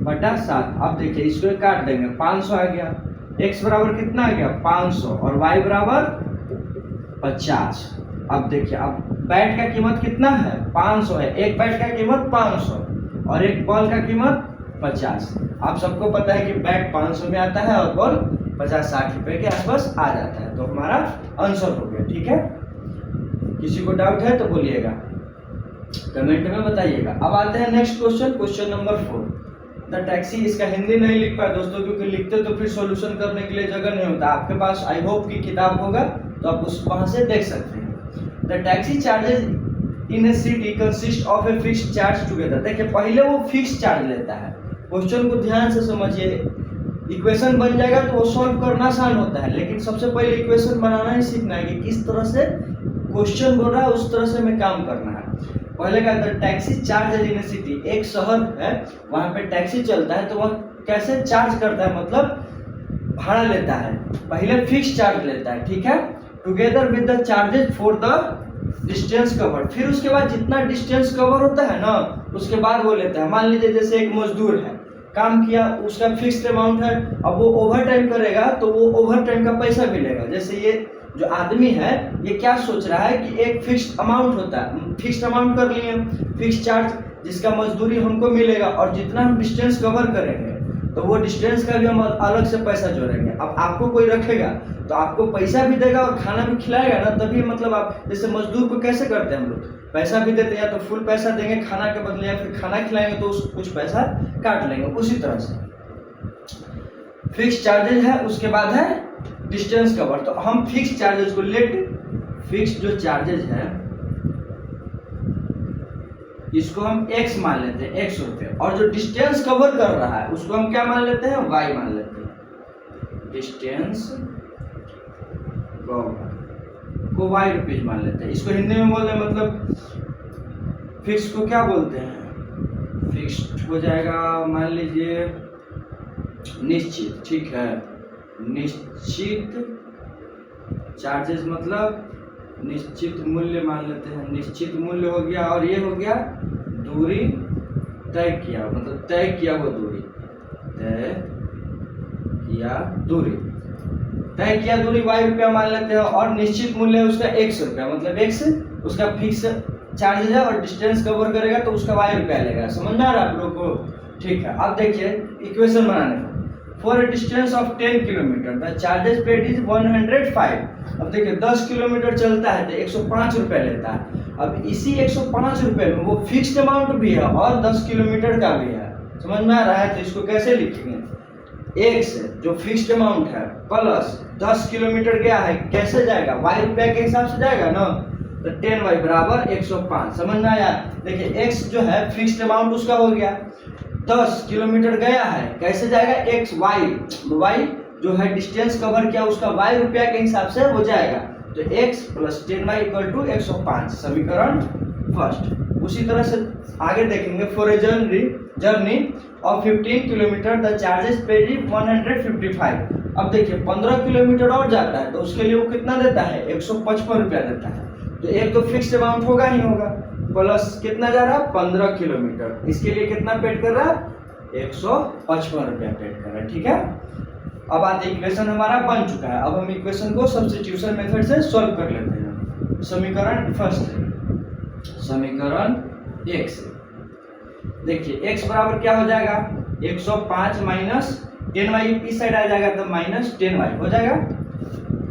Speaker 1: बटा 7। अब देखिए इसको काट देंगे, 500 आ गया। x बराबर कितना आ गया 500, और y बराबर 50। अब देखिए, अब बैट का कीमत कितना है 500 है, एक बैट का कीमत 500 और एक बॉल का कीमत 50। आप सबको पता है कि बैट 500 में आता है और बॉल 50-60 रुपए के आसपास आ जाता है, तो हमारा आंसर हो गया। ठीक है, किसी को डाउट है तो बोलिएगा, कमेंट में बताइएगा। अब आते हैं next question, question number 4, the taxi. इसका हिंदी नहीं लिख पाया दोस्तों, क्योंकि लिखते तो फिर सॉल्यूशन करने के लिए जगह नहीं होता। आपके पास आई होप की किताब होगा, तो आप उस वहां से देख सकते हैं। The taxi charges in A city consist of a fixed charge together. देखिए पहले वो फिक्स चार्ज लेता है, क्वेश्चन को ध्यान से समझिए, इक्वेशन बन जाएगा तो वो सॉल्व करना आसान होता है, लेकिन सबसे पहले इक्वेशन बनाना ही सीखना है कि किस तरह से क्वेश्चन बोल रहा है उस तरह से हमें काम करना है। पहले क्या था, टैक्सी चार्ज इन सिटी, एक शहर है वहाँ पे टैक्सी चलता है तो वह कैसे चार्ज करता है, मतलब भाड़ा लेता है। पहले फिक्स चार्ज लेता है, ठीक है, together with the charges for the distance cover. फिर उसके बाद जितना डिस्टेंस कवर होता है ना उसके बाद वो लेता है। मान लीजिए जैसे एक मजदूर है, काम किया, उसका फिक्स्ड अमाउंट है, अब वो ओवर टाइम करेगा तो वो ओवर टाइम का पैसा मिलेगा। जैसे ये जो आदमी है ये क्या सोच रहा है कि एक फिक्स्ड अमाउंट होता है, फिक्स्ड अमाउंट कर लिए, फिक्स चार्ज जिसका मजदूरी हमको मिलेगा, और जितना हम डिस्टेंस कवर करेंगे तो वो डिस्टेंस का भी हम अलग से पैसा जोड़ेंगे। अब आपको कोई रखेगा तो आपको पैसा भी देगा और खाना भी खिलाएगा ना, तभी मतलब आप जैसे मजदूर को कैसे करते हैं हम लोग, पैसा भी देते हैं, या तो फुल पैसा देंगे खाना के बदले, या फिर खाना खिलाएंगे तो कुछ पैसा काट लेंगे। उसी तरह से फिक्स चार्जेस है, उसके बाद है डिस्टेंस कवर। तो हम फिक्स चार्जेस को लेट फिक्स जो चार्जेस है इसको हम x मान लेते हैं, x रुपये, और जो डिस्टेंस कवर कर रहा है उसको हम क्या मान लेते हैं, y मान लेते हैं। डिस्टेंस कवर को y रुपीज मान लेते हैं। इसको हिंदी में बोलते हैं, मतलब फिक्स को क्या बोलते हैं, फिक्स हो जाएगा मान लीजिए निश्चित, ठीक है, निश्चित चार्जेस मतलब निश्चित मूल्य मान लेते हैं। निश्चित मूल्य हो गया, और ये हो गया दूरी तय किया, मतलब तय किया वो दूरी, तय किया दूरी, तय किया दूरी y रुपया मान लेते हैं, और निश्चित मूल्य है उसका x रुपया, मतलब x उसका फिक्स चार्ज है और डिस्टेंस कवर करेगा तो उसका y रुपया लेगा। समझ में आ रहा है आप लोग को, ठीक है। अब देखिए इक्वेशन बनाने का, for a distance of 10 kilometre the charges paid is 105। अब देखिए 10 किलोमीटर चलता है तो 105 रुपये लेता है। अब इसी 105 रुपये में वो फिक्स्ड अमाउंट भी है और 10 किलोमीटर का भी है। समझ में आ रहा है, तो इसको कैसे लिखेंगे, x जो फिक्स्ड अमाउंट है प्लस 10 किलोमीटर गया है, कैसे जाएगा, y रुपया के हिसाब से जाएगा ना, तो 10y बराबर 105। समझ में आया। देखिए x जो है फिक्स्ड अमाउंट उसका हो गया, 10 किलोमीटर गया है, कैसे जाएगा, x y जो है डिस्टेंस कवर किया उसका y रुपया के हिसाब से हो जाएगा, तो x plus 10y equal to 105, समीकरण फर्स्ट। उसी तरह से आगे देखेंगे, for a journey of 15 kilometre the charges paid is 155। अब देखिए 15 किलोमीटर और जाता है तो उसके लिए वो कितना देता है, 155 रुपया देता है। तो एक तो फिक्स्ड अमाउंट होगा ही होगा, प्लस कितना जा रहा है 15 किलोमीटर, इसके लिए कितना पेड कर रहा है, 155 रुपया पेड कर रहा है, ठीक है। अब आते इक्वेशन हमारा बन चुका है, अब हम इक्वेशन को सब्स्टिट्यूशन मेथड से सॉल्व कर लेते हैं। समीकरण फर्स्ट, समीकरण x, देखिए x बराबर क्या हो जाएगा, 105 माइनस 10y इस साइड आ जाएगा तो माइनस 10y हो जाएगा।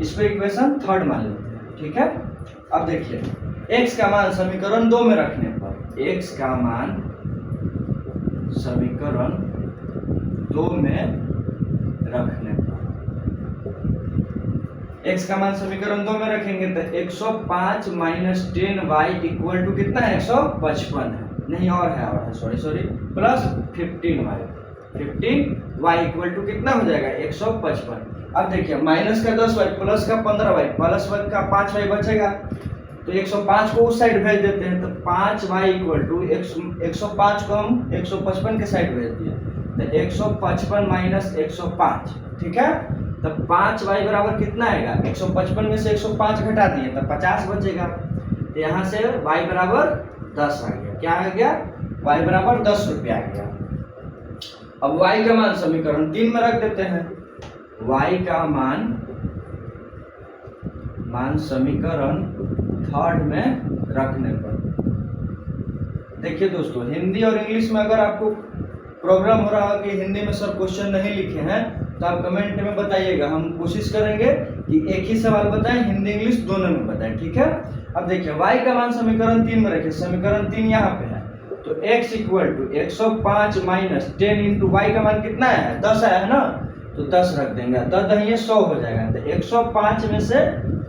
Speaker 1: इस पे इक्वेशन थर्ड मान लेते हैं, ठीक है। अब देखिए x का मान समीकरण 2 में रखने पर, x का मान समीकरण 2 में रखने पर, x का मान समीकरण 2 में रखेंगे तो 105 माइनस 10y इक्वल टू कितना है, 155 है, नहीं और है sorry plus 15y equal to कितना हो जाएगा, 155। अब देखिए माइनस का 10y प्लस का 15y प्लस का 5y बचेगा, तो 105 को उस साइड भेज देते हैं, तो 5y इक्वल टू 105 को हम 155 के साइड भेज दिए, तो 155 माइनस 105, ठीक है। तो 5y बराबर कितना आएगा, 155 में से 105 घटा दिए तो 50 बचेगा, तो यहाँ से y बराबर 10 आ गया। क्या आ गया, y बराबर 10 रुपया आ गया। अब y का मान समीकरण 3 में रख देते हैं, y का मान समीकरण थर्ड में रखने पर, देखिए दोस्तों हिंदी और इंग्लिश में अगर आपको प्रॉब्लम हो रहा है कि हिंदी में सर क्वेश्चन नहीं लिखे हैं तो आप कमेंट में बताइएगा, हम कोशिश करेंगे कि एक ही सवाल बताएं, हिंदी इंग्लिश दोनों में बताएं, ठीक है। अब देखिए y का मान समीकरण 3 में रखिए, समीकरण 3 यहाँ पे है, तो x equal to 105 minus 10 into y का मान कितना है, 10 आया है ना, तो 10 रख देंगे, 10 दहिए 100 हो जाएगा, तो 105 में से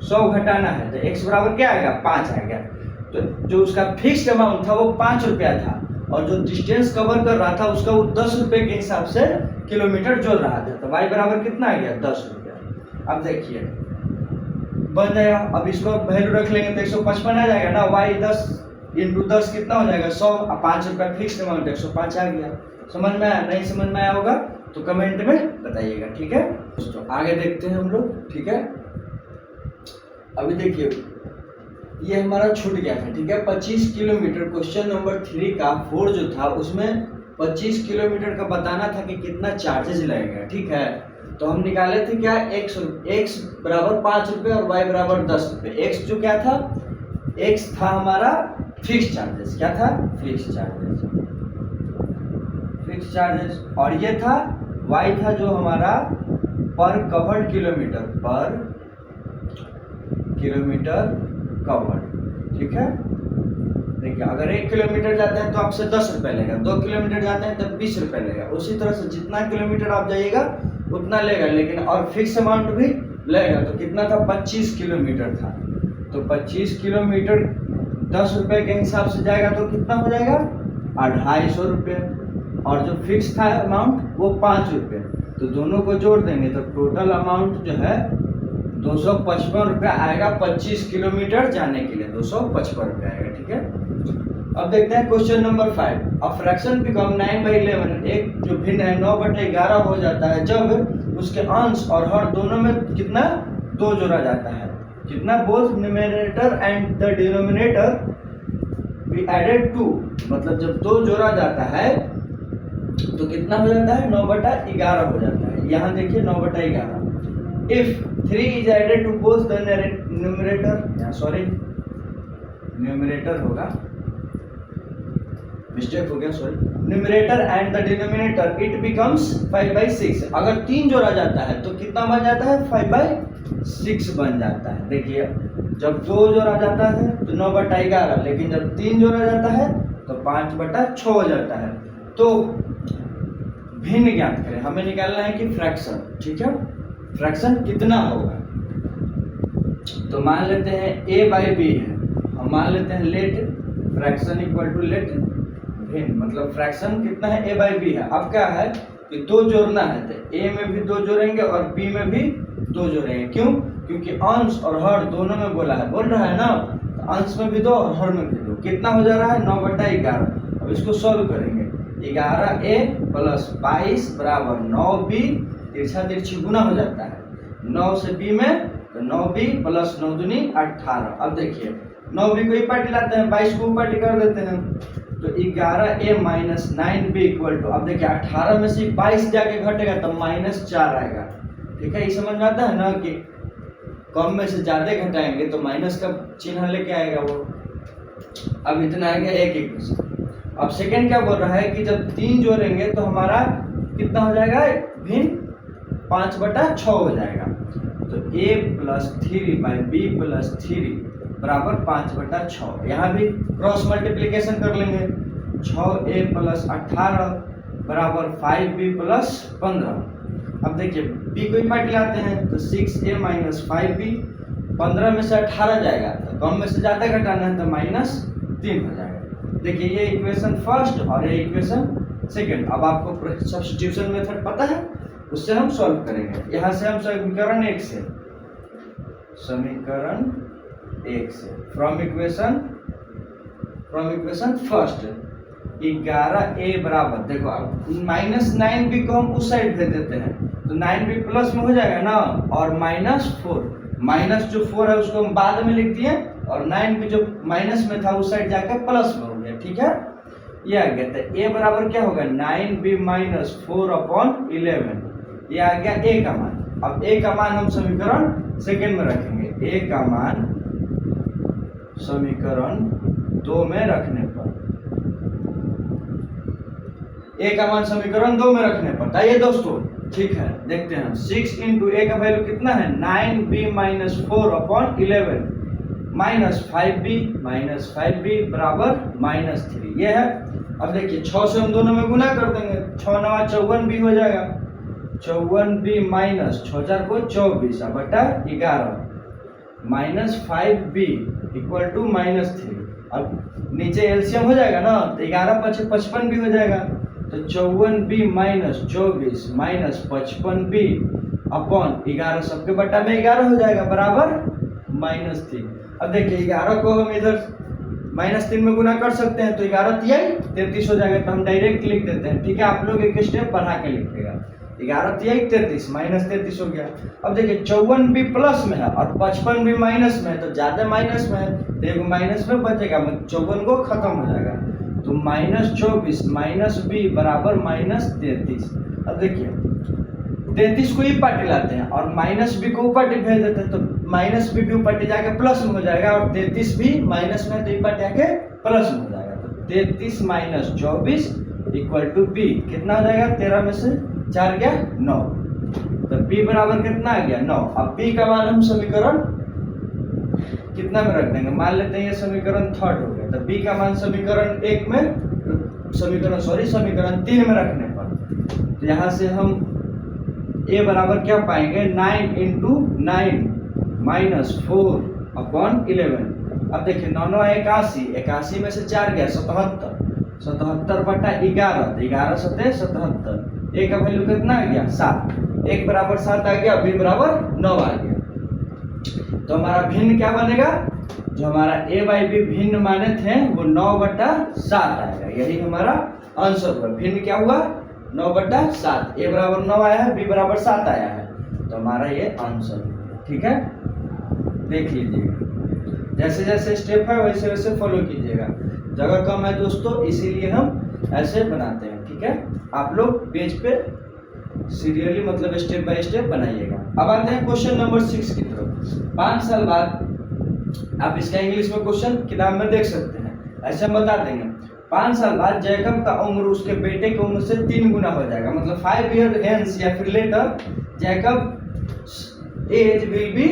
Speaker 1: 100 घटाना है तो x बराबर क्या आएगा, 5 आएगा। तो जो उसका फिक्स्ड अमाउंट था वो 5 रुपया था, और जो डिस्टेंस कवर कर रहा था उसका वो 10 रुपये के हिसाब से किलोमीटर जोड़ रहा था, तो y बराबर कितना आ गया 10 रुपया। अब देखिए बन जाएगा, अब इसको वैल्यू रख लेंगे तो 155 आ जाएगा ना, y 10 इंटू 10 कितना हो जाएगा 100, अब 5 रुपया फिक्स अमाउंट 105 आ गया। समझ में आया? नहीं समझ में आया होगा तो कमेंट में बताइएगा, ठीक है दोस्तों। आगे देखते हैं हम लोग, ठीक है। अभी देखिए ये हमारा छूट गया था, ठीक है। 25 किलोमीटर क्वेश्चन नंबर 3 का 4 जो था उसमें 25 किलोमीटर का बताना था कि कितना चार्जेस लगेगा, ठीक है। तो हम निकाले थे क्या, x बराबर 5 रुपये और y बराबर 10 रुपये। x जो क्या था, x था हमारा फिक्स चार्जेस, क्या था फिक्स चार्जेस, और ये था y था जो हमारा पर कवर्ड किलोमीटर कवर्ड, ठीक है। देखिए अगर 1 किलोमीटर जाते हैं तो आपसे 10 रुपये लेगा, 2 किलोमीटर जाते हैं तो 20 रुपये लेगा, उसी तरह से जितना किलोमीटर आप जाइएगा उतना लेगा, लेकिन और फिक्स अमाउंट भी लेगा। तो कितना था, 25 किलोमीटर था, तो 25 किलोमीटर 10 रुपये के हिसाब से जाएगा तो कितना हो जाएगा 250 रुपये, और जो फिक्स था अमाउंट वो 5 रुपये, तो दोनों को जोड़ देंगे तो टोटल अमाउंट जो है 255 रुपये आएगा 25 किलोमीटर जाने के लिए, 255 रुपये आएगा, ठीक है। अब देखते हैं question number 5। A fraction become 9/11, एक जो भिन्न है 9/11 हो जाता है जब उसके अंश और हर दोनों में कितना 2 जोड़ा जाता है, कितना, both numerator and the denominator be added to, मतलब जब 2 जोड़ा जाता है तो कितना हो जाता है 9/11 हो जाता है। यहाँ देखिए 9/11। If 3 is added to both the numerator, sorry numerator होगा, मिस्टेक हो गया, sorry, numerator and the denominator it becomes 5/6। अगर 3 जोड़ा जाता है तो कितना बन जाता है 5/6 बन जाता है। देखिए जब 2 जोड़ा जाता है तो 9/11, लेकिन जब 3 जोड़ा जाता है तो 5/6 हो जाता है। तो भिन्न ज्ञात करें, हमें निकालना है कि फ्रैक्शन, ठीक है, फ्रैक्शन कितना होगा। तो मान लेते हैं a/b है, हम मान लेते हैं let fraction equal to let भिन्न, मतलब फ्रैक्शन कितना है a/b है। अब क्या है कि 2 जोड़ना है, तो a में भी 2 जोड़ेंगे और b में भी 2 जोड़ेंगे, क्यों, क्योंकि अंश और हर दोनों में बोल रहा है ना, तो अंश में भी 2 और हर में भी 2, कितना हो जा रहा है 9/11। अब इसको सॉल्व करेंगे, 11a प्लस 22 बराबर 9b, तिरछा तिरछी गुना हो जाता है 9 से b में, तो 9b प्लस 9 दूनी 18। अब देखिए 9b को ऊपर लाते हैं, 22 को ऊपर कर देते हैं, तो 11a minus 9b equal to, अब देखिए 18 में से 22 जाके घटेगा तो -4 आएगा, ठीक है। ये समझ में आता है ना कि कम में से ज्यादा घटाएंगे तो माइनस का चिन्ह लेके आएगा वो। अब इतना आ गया एक इक्वेशन। अब सेकंड क्या बोल रहा है कि जब 3 जोड़ेंगे तो हमारा कितना हो जाएगा भिन्न 5/6 हो जाएगा, तो a प्लस 3/b प्लस 3 बराबर 5/6। यहाँ भी क्रॉस मल्टीप्लीकेशन कर लेंगे, 6a प्लस 18 बराबर 5b प्लस 15। अब देखिए b को इम्पैक्ट लाते हैं तो 6a माइनस 5b, 15 में से 18 जाएगा तो कम में से ज़्यादा घटाना है तो -3 हो जाएगा। देखिए ये इक्वेशन फर्स्ट और ये इक्वेशन सेकंड। अब आपको सब्स्टिट्यूशन मेथड पता है, उससे हम सॉल्व करेंगे। यहाँ से हम समीकरण 1 से फ्रॉम इक्वेशन फर्स्ट 11a बराबर, देखो अब -9b को हम उस साइड भेज देते हैं तो 9b प्लस में हो जाएगा ना, और -4, माइनस जो 4 है उसको हम बाद में लिख दिए और 9b जो माइनस में था उस साइड जाकर प्लस में हो गया, ठीक है। ये आ गया, तो a बराबर क्या होगा 9b माइनस 4/11, ये आ गया a का मान। अब a का मान हम समीकरण सेकंड में रखेंगे, a का मान समीकरण 2 में रखने पर, a का मान समीकरण 2 में रखने पर, आइए दोस्तों ठीक है देखते हैं। 6 इंटू a का वैल्यू कितना है 9b माइनस 4/11 माइनस 5b बराबर -3, ये है। अब देखिए 6 से हम दोनों में गुना कर देंगे, 6 9 54b हो जाएगा, 54b माइनस 6 4 को 24 बटा 11 माइनस 5b इक्वल टू -3। अब नीचे एलसीएम हो जाएगा ना, तो 11 5 55 भी हो जाएगा, तो 54b minus 24 minus 55b upon 11 सबके बटा में 11 हो जाएगा बराबर -3। अब देखिए 11 को हम इधर -3 में गुना कर सकते हैं तो 11 तिहाई 33 हो जाएगा, तो हम डायरेक्ट लिख देते हैं। ठीक है, आप लोग एक स्टेप बढ़ा के लिखिएगा। 11 तिहाई 33 -33 हो गया। अब देखिए 54b प्लस में है और 55b माइनस में है, तो ज्यादा माइनस में है तो एक माइनस में बचेगा, 54 को खत्म हो जाएगा। तो -24 माइनस b बराबर -33। अब देखिए 33 को ही पार्टी लाते हैं और -b को ऊपर भेज देते हैं, तो -b भी ऊपर जाके प्लस में हो जाएगा और 33 भी माइनस में है तो ऊपर जाके प्लस में हो जाएगा। तो 33 माइनस 24 इक्वल टू b कितना हो जाएगा, 13 में से 4 गया 9, तो b बराबर कितना आ गया 9। अब b का मान हम समीकरण कितना में रख देंगे, मान लेते हैं ये समीकरण थर्ड हो गया, तो b का मान समीकरण 1 में समीकरण 3 में रखने पर, तो यहाँ से हम a बराबर क्या पाएंगे 9 इंटू 9 माइनस 4 अपॉन 11। अब देखिए 9 9 81, 81 में से 4 गया 77, 77 बटा 11, तो 11 सते 77, a का वैल्यू कितना आ गया 7, 1 बराबर 7 आ गया, b बराबर 9 आ गया। तो हमारा भिन्न क्या बनेगा, जो हमारा a बाई b भिन्न माने थे वो 9/7 आएगा, यही हमारा आंसर हुआ। भिन्न क्या हुआ 9/7, a बराबर 9 आया है, b बराबर 7 आया है, तो हमारा ये आंसर है। ठीक है, देख लीजिएगा, जैसे जैसे स्टेप है वैसे वैसे फॉलो कीजिएगा। जगह कम है दोस्तों, इसीलिए हम ऐसे बनाते हैं। ठीक है, आप लोग पेज पे सीरियली मतलब स्टेप बाय स्टेप बनाइएगा। अब आते हैं क्वेश्चन नंबर 6 की तरफ। 5 साल बाद, आप इसका इंग्लिश में क्वेश्चन किताब में देख सकते हैं, ऐसे हम बता देंगे। 5 साल बाद जैकब का उम्र उसके बेटे की उम्र से 3 गुना हो जाएगा, मतलब 5 ईयर हेंस या फिर letter Jacob age will be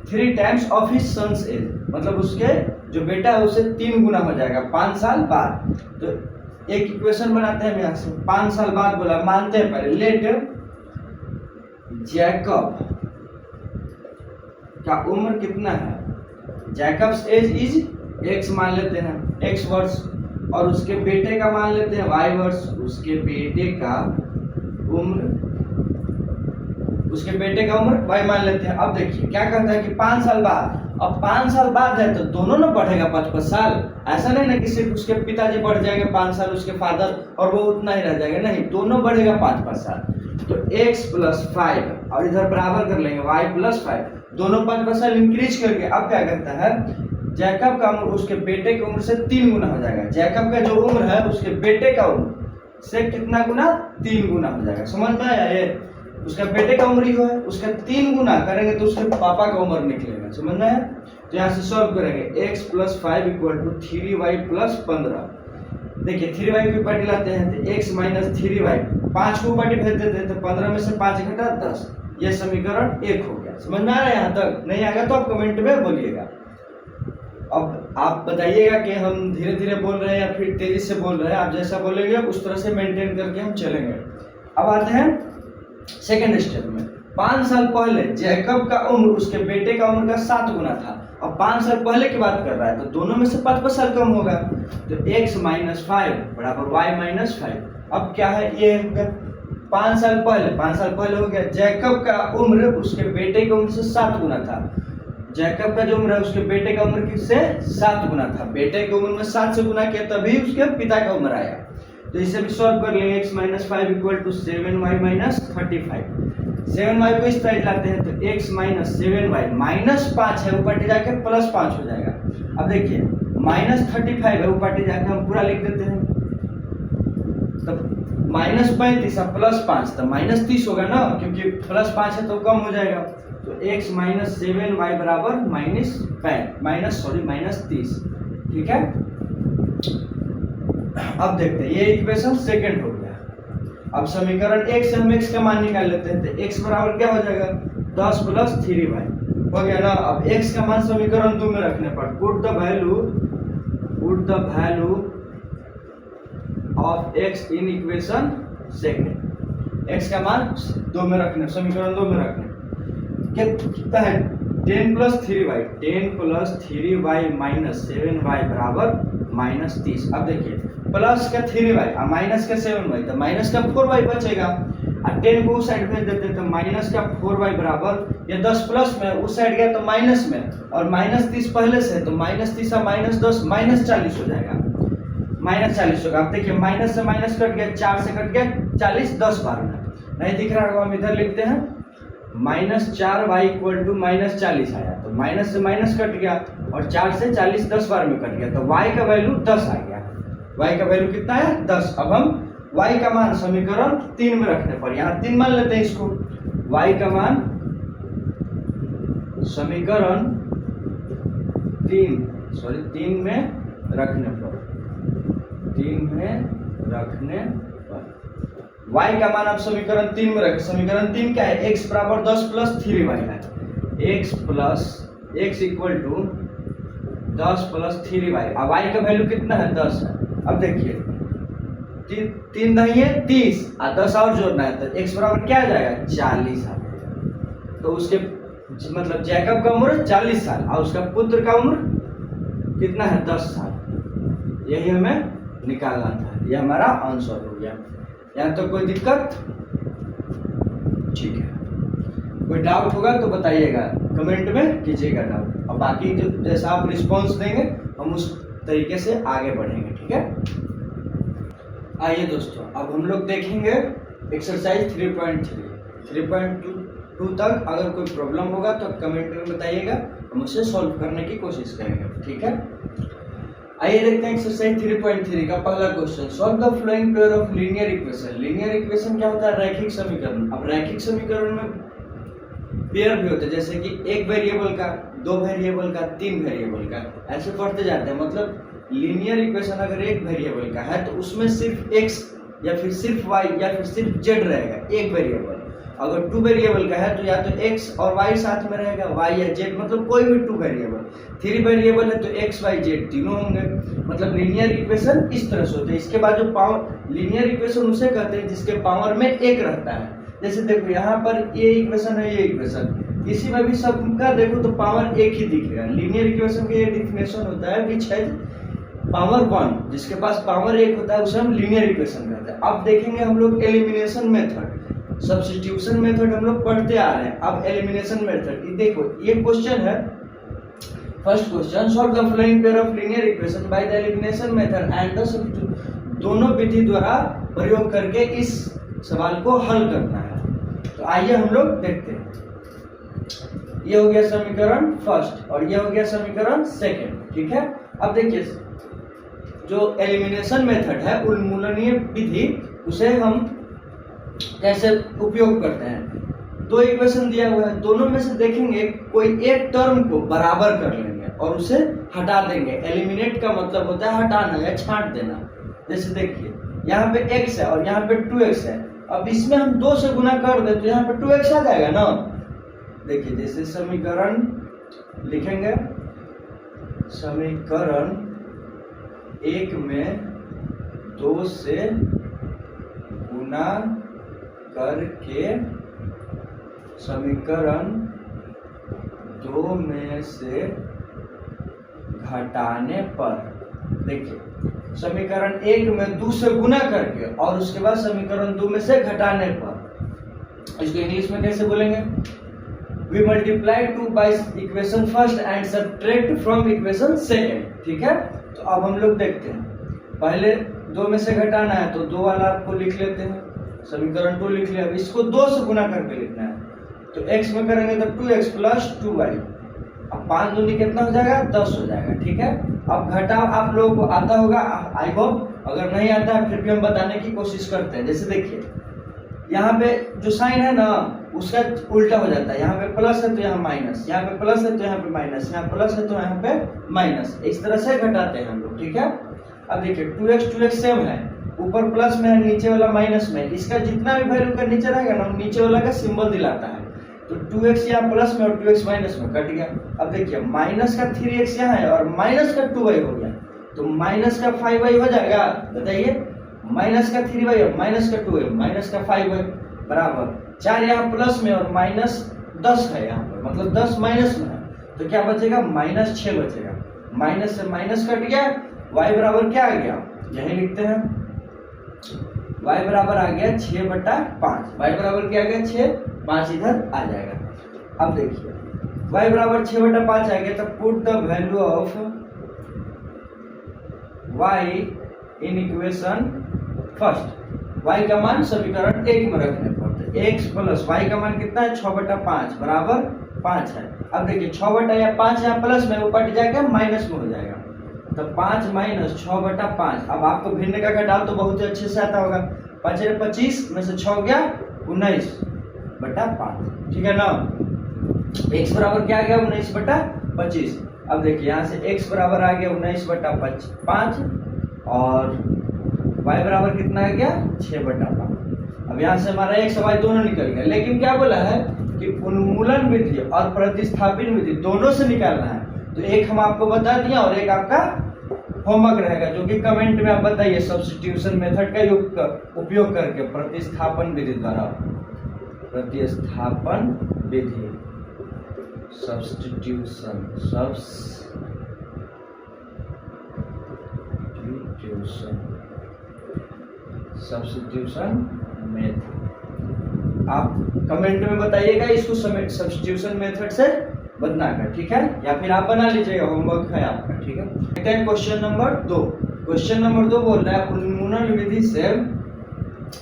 Speaker 1: 3 times of his son's age, मतलब उसके जो बेटा है उसे 3 गुना हो जाएगा 5 साल बाद। तो एक इक्वेशन बनाते हैं यहाँ से, 5 साल बाद बोला, मानते हैं पहले लेट जैकब का उम्र कितना है, जैकब्स एज इज x मान लेते हैं, x वर्ष, और उसके बेटे का मान लेते हैं y वर्ष, उसके बेटे का उम्र y मान लेते हैं। अब देखिए क्या कहता है कि 5 साल बाद, अब 5 साल बाद है तो दोनों ना बढ़ेगा 5-5 साल, ऐसा नहीं ना कि सिर्फ उसके पिताजी बढ़ जाएंगे 5 साल, उसके फादर और वो उतना ही रह जाएगा, नहीं, दोनों बढ़ेगा 5-5 साल। तो x प्लस 5 और इधर बराबर कर लेंगे y प्लस 5, दोनों 5-5 साल इंक्रीज करके अब क्या करता है, जैकब का उम्र उसके बेटे की उम्र से 3 गुना हो जाएगा। जैकब का जो उम्र है उसके बेटे का उम्र से कितना गुना, 3 गुना हो जाएगा। समझ में आया, ये उसका बेटे का उम्र ही है, उसका 3 गुना करेंगे तो उसके पापा का उम्र निकलेगा। समझ में आया, तो यहाँ से सॉल्व करेंगे x plus 5 equal to 3y plus 15। देखिए 3y की पार्टी लाते हैं तो x माइनस 3y, 5 को पार्टी भेज देते हैं तो 15 में से 5 घटा 10, ये समीकरण 1 हो गया। समझ में आ रहा है, यहाँ तक नहीं आएगा तो आप कमेंट में बोलिएगा। अब आप बताइएगा कि हम धीरे धीरे बोल रहे हैं या फिर तेजी से बोल रहे हैं, आप जैसा बोलेंगे उस तरह से मेंटेन करके हम चलेंगे। अब आते हैं सेकेंड स्टेप में। 5 साल पहले जैकब का उम्र उसके बेटे का उम्र का 7 गुना था, अब 5 साल पहले की बात कर रहा है तो दोनों में से 5-5 साल कम होगा, तो x माइनस 5 बराबर y माइनस 5। अब क्या है, ये 5 साल पहले हो गया, जैकब का उम्र उसके बेटे की उम्र से 7 गुना था। जैकब का जो उम्र है उसके बेटे का उम्र किससे 7 गुना था, बेटे की उम्र में 7 से गुना किया तभी उसके पिता का उम्र आया। तो इसे भी सॉल्व कर लेंगे, x minus 5 equal to 7y minus 35। 7y को इस साइड लाते हैं तो x माइनस 7y माइनस 5 है, ऊपर जाके प्लस 5 हो जाएगा। अब देखिए माइनस 35 है, ऊपर जाके हम पूरा लिख देते हैं, तो माइनस 35 प्लस 5 तो माइनस 30 होगा ना, क्योंकि प्लस 5 है तो कम हो जाएगा। तो x माइनस 7y बराबर माइनस 30। ठीक है, अब देखते हैं, ये इक्वेशन सेकंड हो गया। अब समीकरण 1 से हम x का मान निकाल लेते हैं, तो x बराबर क्या हो जाएगा 10 प्लस 3y हो गया ना। अब x का मान समीकरण 2 में रखने पर put the value of x in equation second, x का मान 2 में रखने, समीकरण 2 में रखने, कितना है 10 plus 3y, 10 plus 3y minus 7y बराबर माइनस 30। अब देखिए प्लस का 3y और माइनस का 7y, तो माइनस का 4y बचेगा और 10 को उस साइड भेज देते हैं, तो माइनस का 4y बराबर ये 10 प्लस में उस साइड गया तो माइनस में, और माइनस 30 पहले से है तो माइनस 30 और माइनस 10 माइनस 40 हो जाएगा, माइनस 40 होगा। अब देखिए माइनस से माइनस कट गया, 4 से कट गया 40, 10 बार में नहीं दिख रहा होगा, हम इधर लिखते हैं minus 4y equal to minus 40 आया, तो माइनस से माइनस कट गया और 4 से 40 10 बार में कट गया, तो y का वैल्यू 10 आ गया। y का वैल्यू कितना है 10। अब हम y का मान समीकरण 3 में रखने पर, यहाँ 3 मान लेते हैं इसको, y का मान समीकरण 3 में रखने पर, 3 में रखने पर y का मान आप समीकरण 3 में रखें। समीकरण 3 क्या है, x बराबर 10 प्लस 3y है, x equal to 10 plus 3y। अब y का वैल्यू कितना है 10 है। अब देखिए 3 नहीं है 30 और 10 और जोड़ना है, तो x बराबर क्या आ जाएगा 40 आ जाएगा। तो उसके मतलब जैकब का उम्र 40 साल और उसका पुत्र का उम्र कितना है 10 साल। यही हमें निकालना था, यह हमारा आंसर हो गया। यहाँ तो कोई दिक्कत, ठीक है, कोई डाउट होगा तो बताइएगा, कमेंट में कीजिएगा डाउट, और बाकी जो जैसा आप रिस्पॉन्स देंगे हम उस तरीके से आगे बढ़ेंगे, ठीक है। आइए दोस्तों अब हम लोग देखेंगे एक्सरसाइज 3.2 तक। अगर कोई प्रॉब्लम होगा तो कमेंट में बताइएगा, हम उसे सॉल्व करने की कोशिश करेंगे, ठीक है। आइए देखते हैं एक्सरसाइज 3.3 का पहला question, solve the flowing pair of linear equation. Linear equation क्या होता है, रैखिक समीकरण। अब रैखिक समीकरण में पेयर भी होते हैं, जैसे कि एक वेरिएबल का, दो वेरिएबल का, तीन वेरिएबल का, ऐसे पढ़ते जाते हैं। मतलब लीनियर इक्वेशन अगर एक वेरिएबल का है तो उसमें सिर्फ x या फिर सिर्फ y या फिर सिर्फ z रहेगा, एक वेरिएबल। अगर टू वेरिएबल का है तो या तो x और y साथ में रहेगा, y या z, मतलब कोई भी टू वेरिएबल। थ्री वेरिएबल है तो x y z तीनों होंगे। मतलब लीनियर इक्वेशन इस तरह से होते हैं। इसके बाद जो पावर, लीनियर इक्वेशन उसे कहते हैं जिसके पावर में एक रहता है। जैसे देखो यहाँ पर ये इक्वेशन है, ये इक्वेशन, इसी में भी सबका देखो तो पावर एक ही दिखेगा। लीनियर इक्वेशन का ये डिफिनेशन होता है विच है पावर 1, जिसके पास पावर एक होता है उसे हम लीनियर इक्वेशन कहते हैं। अब देखेंगे हम लोग एलिमिनेशन मेथड, सब्स्टिट्यूशन मेथड हम लोग पढ़ते आ रहे हैं। अब एलिमिनेशन मेथड, देखो ये क्वेश्चन है, first question, solve the following pair of linear equation by the elimination method and the substitution. दोनों विधि द्वारा प्रयोग करके इस सवाल को हल करना है। तो आइए हम लोग देखते हैं। ये हो गया समीकरण फर्स्ट और ये हो गया समीकरण सेकंड, ठीक है। अब देखिए जो एलिमिनेशन मेथड है, उन्मूलनीय विधि, उसे हम कैसे उपयोग करते हैं। दो इक्वेशन दिया हुआ है, दोनों में से देखेंगे कोई एक टर्म को बराबर कर लेंगे और उसे हटा देंगे। एलिमिनेट का मतलब होता है हटाना या छांट देना। जैसे देखिए यहाँ पे x है और यहाँ पे 2x है। अब इसमें हम 2 से गुना कर दे तो यहाँ पे 2x आ जाएगा ना। देखिए जैसे समीकरण लिखेंगे, समीकरण 1 में 2 से गुना करके समीकरण 2 में से घटाने पर, देखिए समीकरण 1 में 2 से गुना करके और उसके बाद समीकरण 2 में से घटाने पर, इसको इंग्लिश में कैसे बोलेंगे, we multiply 2 by equation first and subtract from equation second, ठीक है। तो अब हम लोग देखते हैं, पहले 2 में से घटाना है तो 2 वाला आपको लिख लेते हैं, समीकरण 2 लिख लिया। अब इसको 2 से गुना करके लिखना है, तो x में करेंगे तो 2x प्लस 2y। अब 5 दूनी कितना हो जाएगा, 10 हो जाएगा, ठीक है। अब घटाव आप लोगों को आता होगा, आई होप, अगर नहीं आता है फिर भी हम बताने की कोशिश करते हैं। जैसे देखिए यहाँ पे जो साइन है ना उसका उल्टा हो जाता है, यहाँ पे प्लस है तो यहाँ माइनस, यहाँ पे प्लस है तो यहाँ पे माइनस, यहाँ प्लस है तो यहाँ पे माइनस, इस तरह से घटाते हैं हम लोग, ठीक है। अब देखिए 2x सेम है, ऊपर प्लस में है, नीचे वाला माइनस में, इसका जितना भी वैल्यू का नीचे रहेगा ना नीचे वाला का सिंबल दिलाता है। तो 2x यहाँ प्लस में और 2x माइनस में कट गया। अब देखिए माइनस का 3x यहाँ है और माइनस का 2y हो गया, तो माइनस का 5y हो जाएगा, बताइए। माइनस का 3y और माइनस का 2y, माइनस का 5y बराबर 4 यहाँ प्लस में और माइनस 10 है यहाँ पर, मतलब 10 माइनस में है, तो क्या बचेगा, -6 बचेगा। माइनस से माइनस कट गया, y बराबर क्या आ गया, यही लिखते हैं, y बराबर आ गया 6/5। y बराबर क्या आ गया 6, 5 इधर आ जाएगा। अब देखिए y बराबर 6/5 आ गया, तो put the value of y in equation first. y का मान समीकरण 1 में रखने पर, तो x प्लस y का मान कितना है 6/5 बराबर 5 है। अब देखिए 6/5 यहाँ प्लस में, वो कट जाएगा माइनस में हो जाएगा, तो 5 - 6/5। अब आपको भिन्न का घटाव तो बहुत ही अच्छे से आता होगा, 5 - 25 में से 6 गया 19/5, ठीक है ना। x बराबर क्या आ गया 19/25। अब देखिए यहाँ से x बराबर आ गया 19/5 और y बराबर कितना आ गया 6/5। अब यहाँ से हमारा x और y दोनों निकल गया, लेकिन क्या बोला है कि उन्मूलन विधि और प्रतिस्थापन विधि दोनों से निकालना है। तो एक हम आपको बता दिया और एक आपका होमवर्क रहेगा, जो कि कमेंट में आप बताइए सब्स्टिट्यूशन मेथड का उपयोग करके प्रतिस्थापन विधि द्वारा, प्रतिस्थापन विधि, सब्स्टिट्यूशन मेथड। आप कमेंट में बताइएगा इसको सब्स्टिट्यूशन मेथड से बनाकर, ठीक है, या फिर आप बना लीजिएगा, होमवर्क है आपका, ठीक है। देखते हैं क्वेश्चन नंबर 2। क्वेश्चन नंबर 2 बोल रहा है उन्मूलन विधि से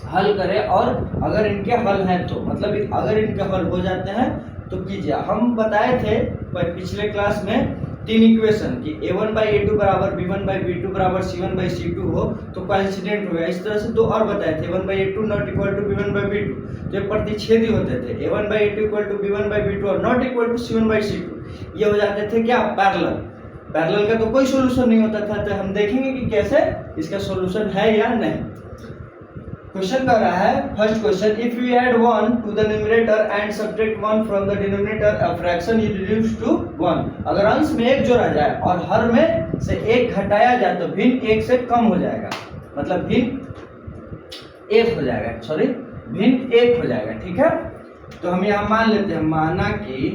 Speaker 1: हल करें और अगर इनके हल हैं तो, मतलब अगर इनके हल हो जाते हैं तो कीजिए। हम बताए थे पिछले क्लास में 3 इक्वेशन की a1/a2 बराबर b1/b2 बराबर c1/c2 हो तो कोइंसिडेंट हो गया। इस तरह से 2 और बताए थे, a1/a2 not equal to b1/b2, तो ये प्रतिच्छेदी होते थे, a1/a2 इक्वल टू b1/b2 और नॉट इक्वल टू c1/c2। ये हो जाते थे क्या, पैरेलल। पैरेलल का तो कोई सॉल्यूशन नहीं होता था, तो हम देखेंगे कि कैसे इसका सॉल्यूशन है या नहीं। क्वेश्चन कर रहा है, first question, if you add 1 to the numerator and subtract 1 from the denominator, a fraction is reduced to 1। अगर अंश में 1 जोड़ा जाए और हर में से 1 घटाया जाए तो भिन्न 1 से कम हो जाएगा, मतलब भिन्न 1 हो जाएगा, सॉरी भिन्न 1 हो जाएगा, ठीक है। तो हम यहाँ मान लेते हैं, माना कि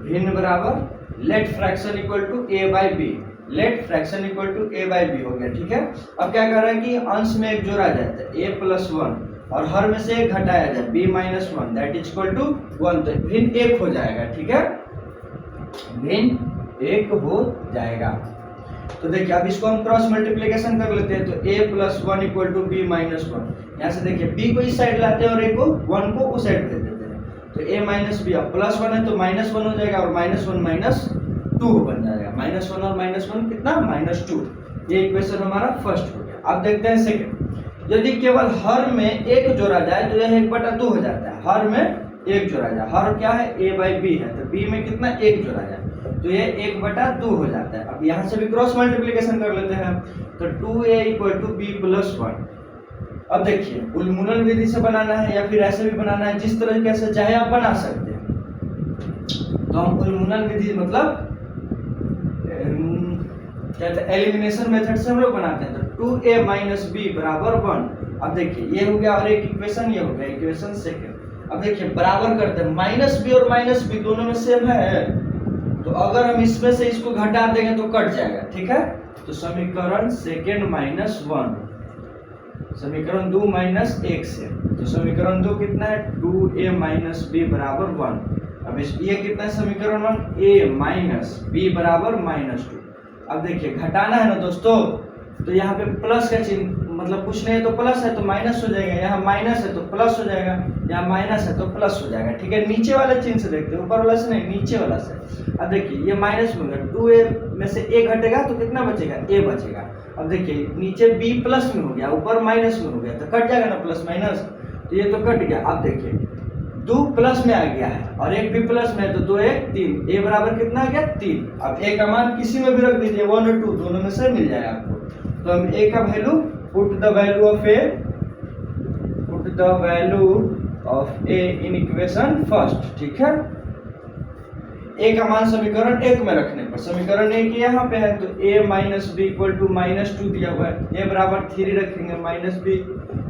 Speaker 1: भिन्न बराबर let fraction equal to a/b, let fraction equal to a/b हो गया, ठीक है। अब क्या कर रहा है कि अंश में 1 जोड़ा जाए तो a + 1 और हर में से 1 घटाया जाए b - 1 that is equal to 1, तो भिन्न 1 हो जाएगा, ठीक है, भिन्न 1 हो जाएगा। तो देखिए अब इसको हम क्रॉस मल्टीप्लिकेशन कर लेते हैं, तो a + 1 इक्वल टू b - 1। यहाँ से देखिए b को इस साइड लाते हैं और a को 1 को उस साइड भेज देते हैं, तो a - b, अब +1 है तो -1 हो जाएगा और -1 - 2 बन जाएगा, -1 और -1 कितना -2। ये इक्वेशन हमारा फर्स्ट हो गया। अब देखते हैं सेकंड, यदि केवल हर में 1 जोड़ा जाए तो यह 1/2 हो जाता है। हर में 1 जोड़ा जाए, हर क्या है a/b है, तो b में कितना 1 जोड़ा जाए तो ये 1/2 हो जाता है। अब यहाँ से भी क्रॉस मल्टीप्लिकेशन कर लेते हैं, तो 2a = b + 1। अब देखिए उन्मूलन विधि से बनाना है या फिर ऐसे भी बनाना है, जिस तरीके से चाहे आप बना सकते हैं। तो हम उन्मूलन विधि मतलब कहते हैं एलिमिनेशन मेथड से हम लोग बनाते हैं, तो 2a - b बराबर 1। अब देखिए ये हो गया और एक इक्वेशन ये हो गया, इक्वेशन सेकंड। अब देखिए बराबर करते हैं, -b और -b दोनों में सेम है, तो अगर हम इसमें से इसको घटा देंगे तो कट जाएगा, ठीक है। तो समीकरण सेकंड -1, समीकरण 2 -1 से, तो समीकरण 2 कितना है 2a - b बराबर 1। अब ये कितना है समीकरण 1, a - b बराबर -2। अब देखिए घटाना है ना दोस्तों, तो यहाँ पे प्लस का चिन्ह, मतलब कुछ नहीं है तो प्लस है तो माइनस हो जाएगा, यहाँ माइनस है तो प्लस हो जाएगा, यहाँ माइनस है तो प्लस हो जाएगा, ठीक है। नीचे वाले चिन्ह से देखते हैं, ऊपर वाला से नहीं, नीचे वाला से। अब देखिए ये माइनस में होगा, 2a में से a घटेगा तो कितना बचेगा, a बचेगा। अब देखिए नीचे b प्लस में हो गया, ऊपर माइनस में हो गया, तो कट जाएगा ना प्लस माइनस, तो ये तो कट गया। अब देखिए 2 प्लस में आ गया है और 1 भी प्लस में है, तो 2 1 3, a बराबर कितना आ गया 3। अब a का मान किसी में भी रख दीजिए, 1 और 2 दोनों में से मिल जाएगा आपको। तो हम a का value put the value of a in equation first, ठीक है। a का मान समीकरण 1 में रखने पर, समीकरण 1 यहाँ पे है, तो a - b = -2 दिया हुआ है, a बराबर 3 रखेंगे, -b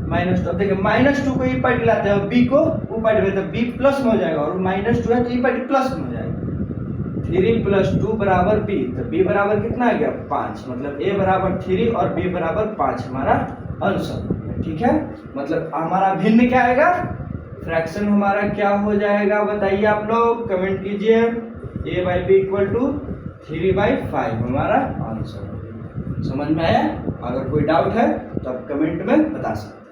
Speaker 1: -2। अब देखिए -2 को ई पार्टी लाते हैं और b को ऊ पार्टी में, तो b प्लस में हो जाएगा और -2 है तो ई पार्टी प्लस में हो जाएगा। 3 + 2 बराबर b, तो b बराबर कितना आ गया 5, मतलब a बराबर 3 और b बराबर 5 हमारा आंसर। ठीक है, मतलब हमारा भिन्न क्या आएगा, फ्रैक्शन हमारा क्या हो जाएगा बताइए आप लोग, कमेंट कीजिए। a/b = 3/5 हमारा आंसर। समझ में आया? अगर कोई डाउट है तो आप कमेंट में बता सकते हैं।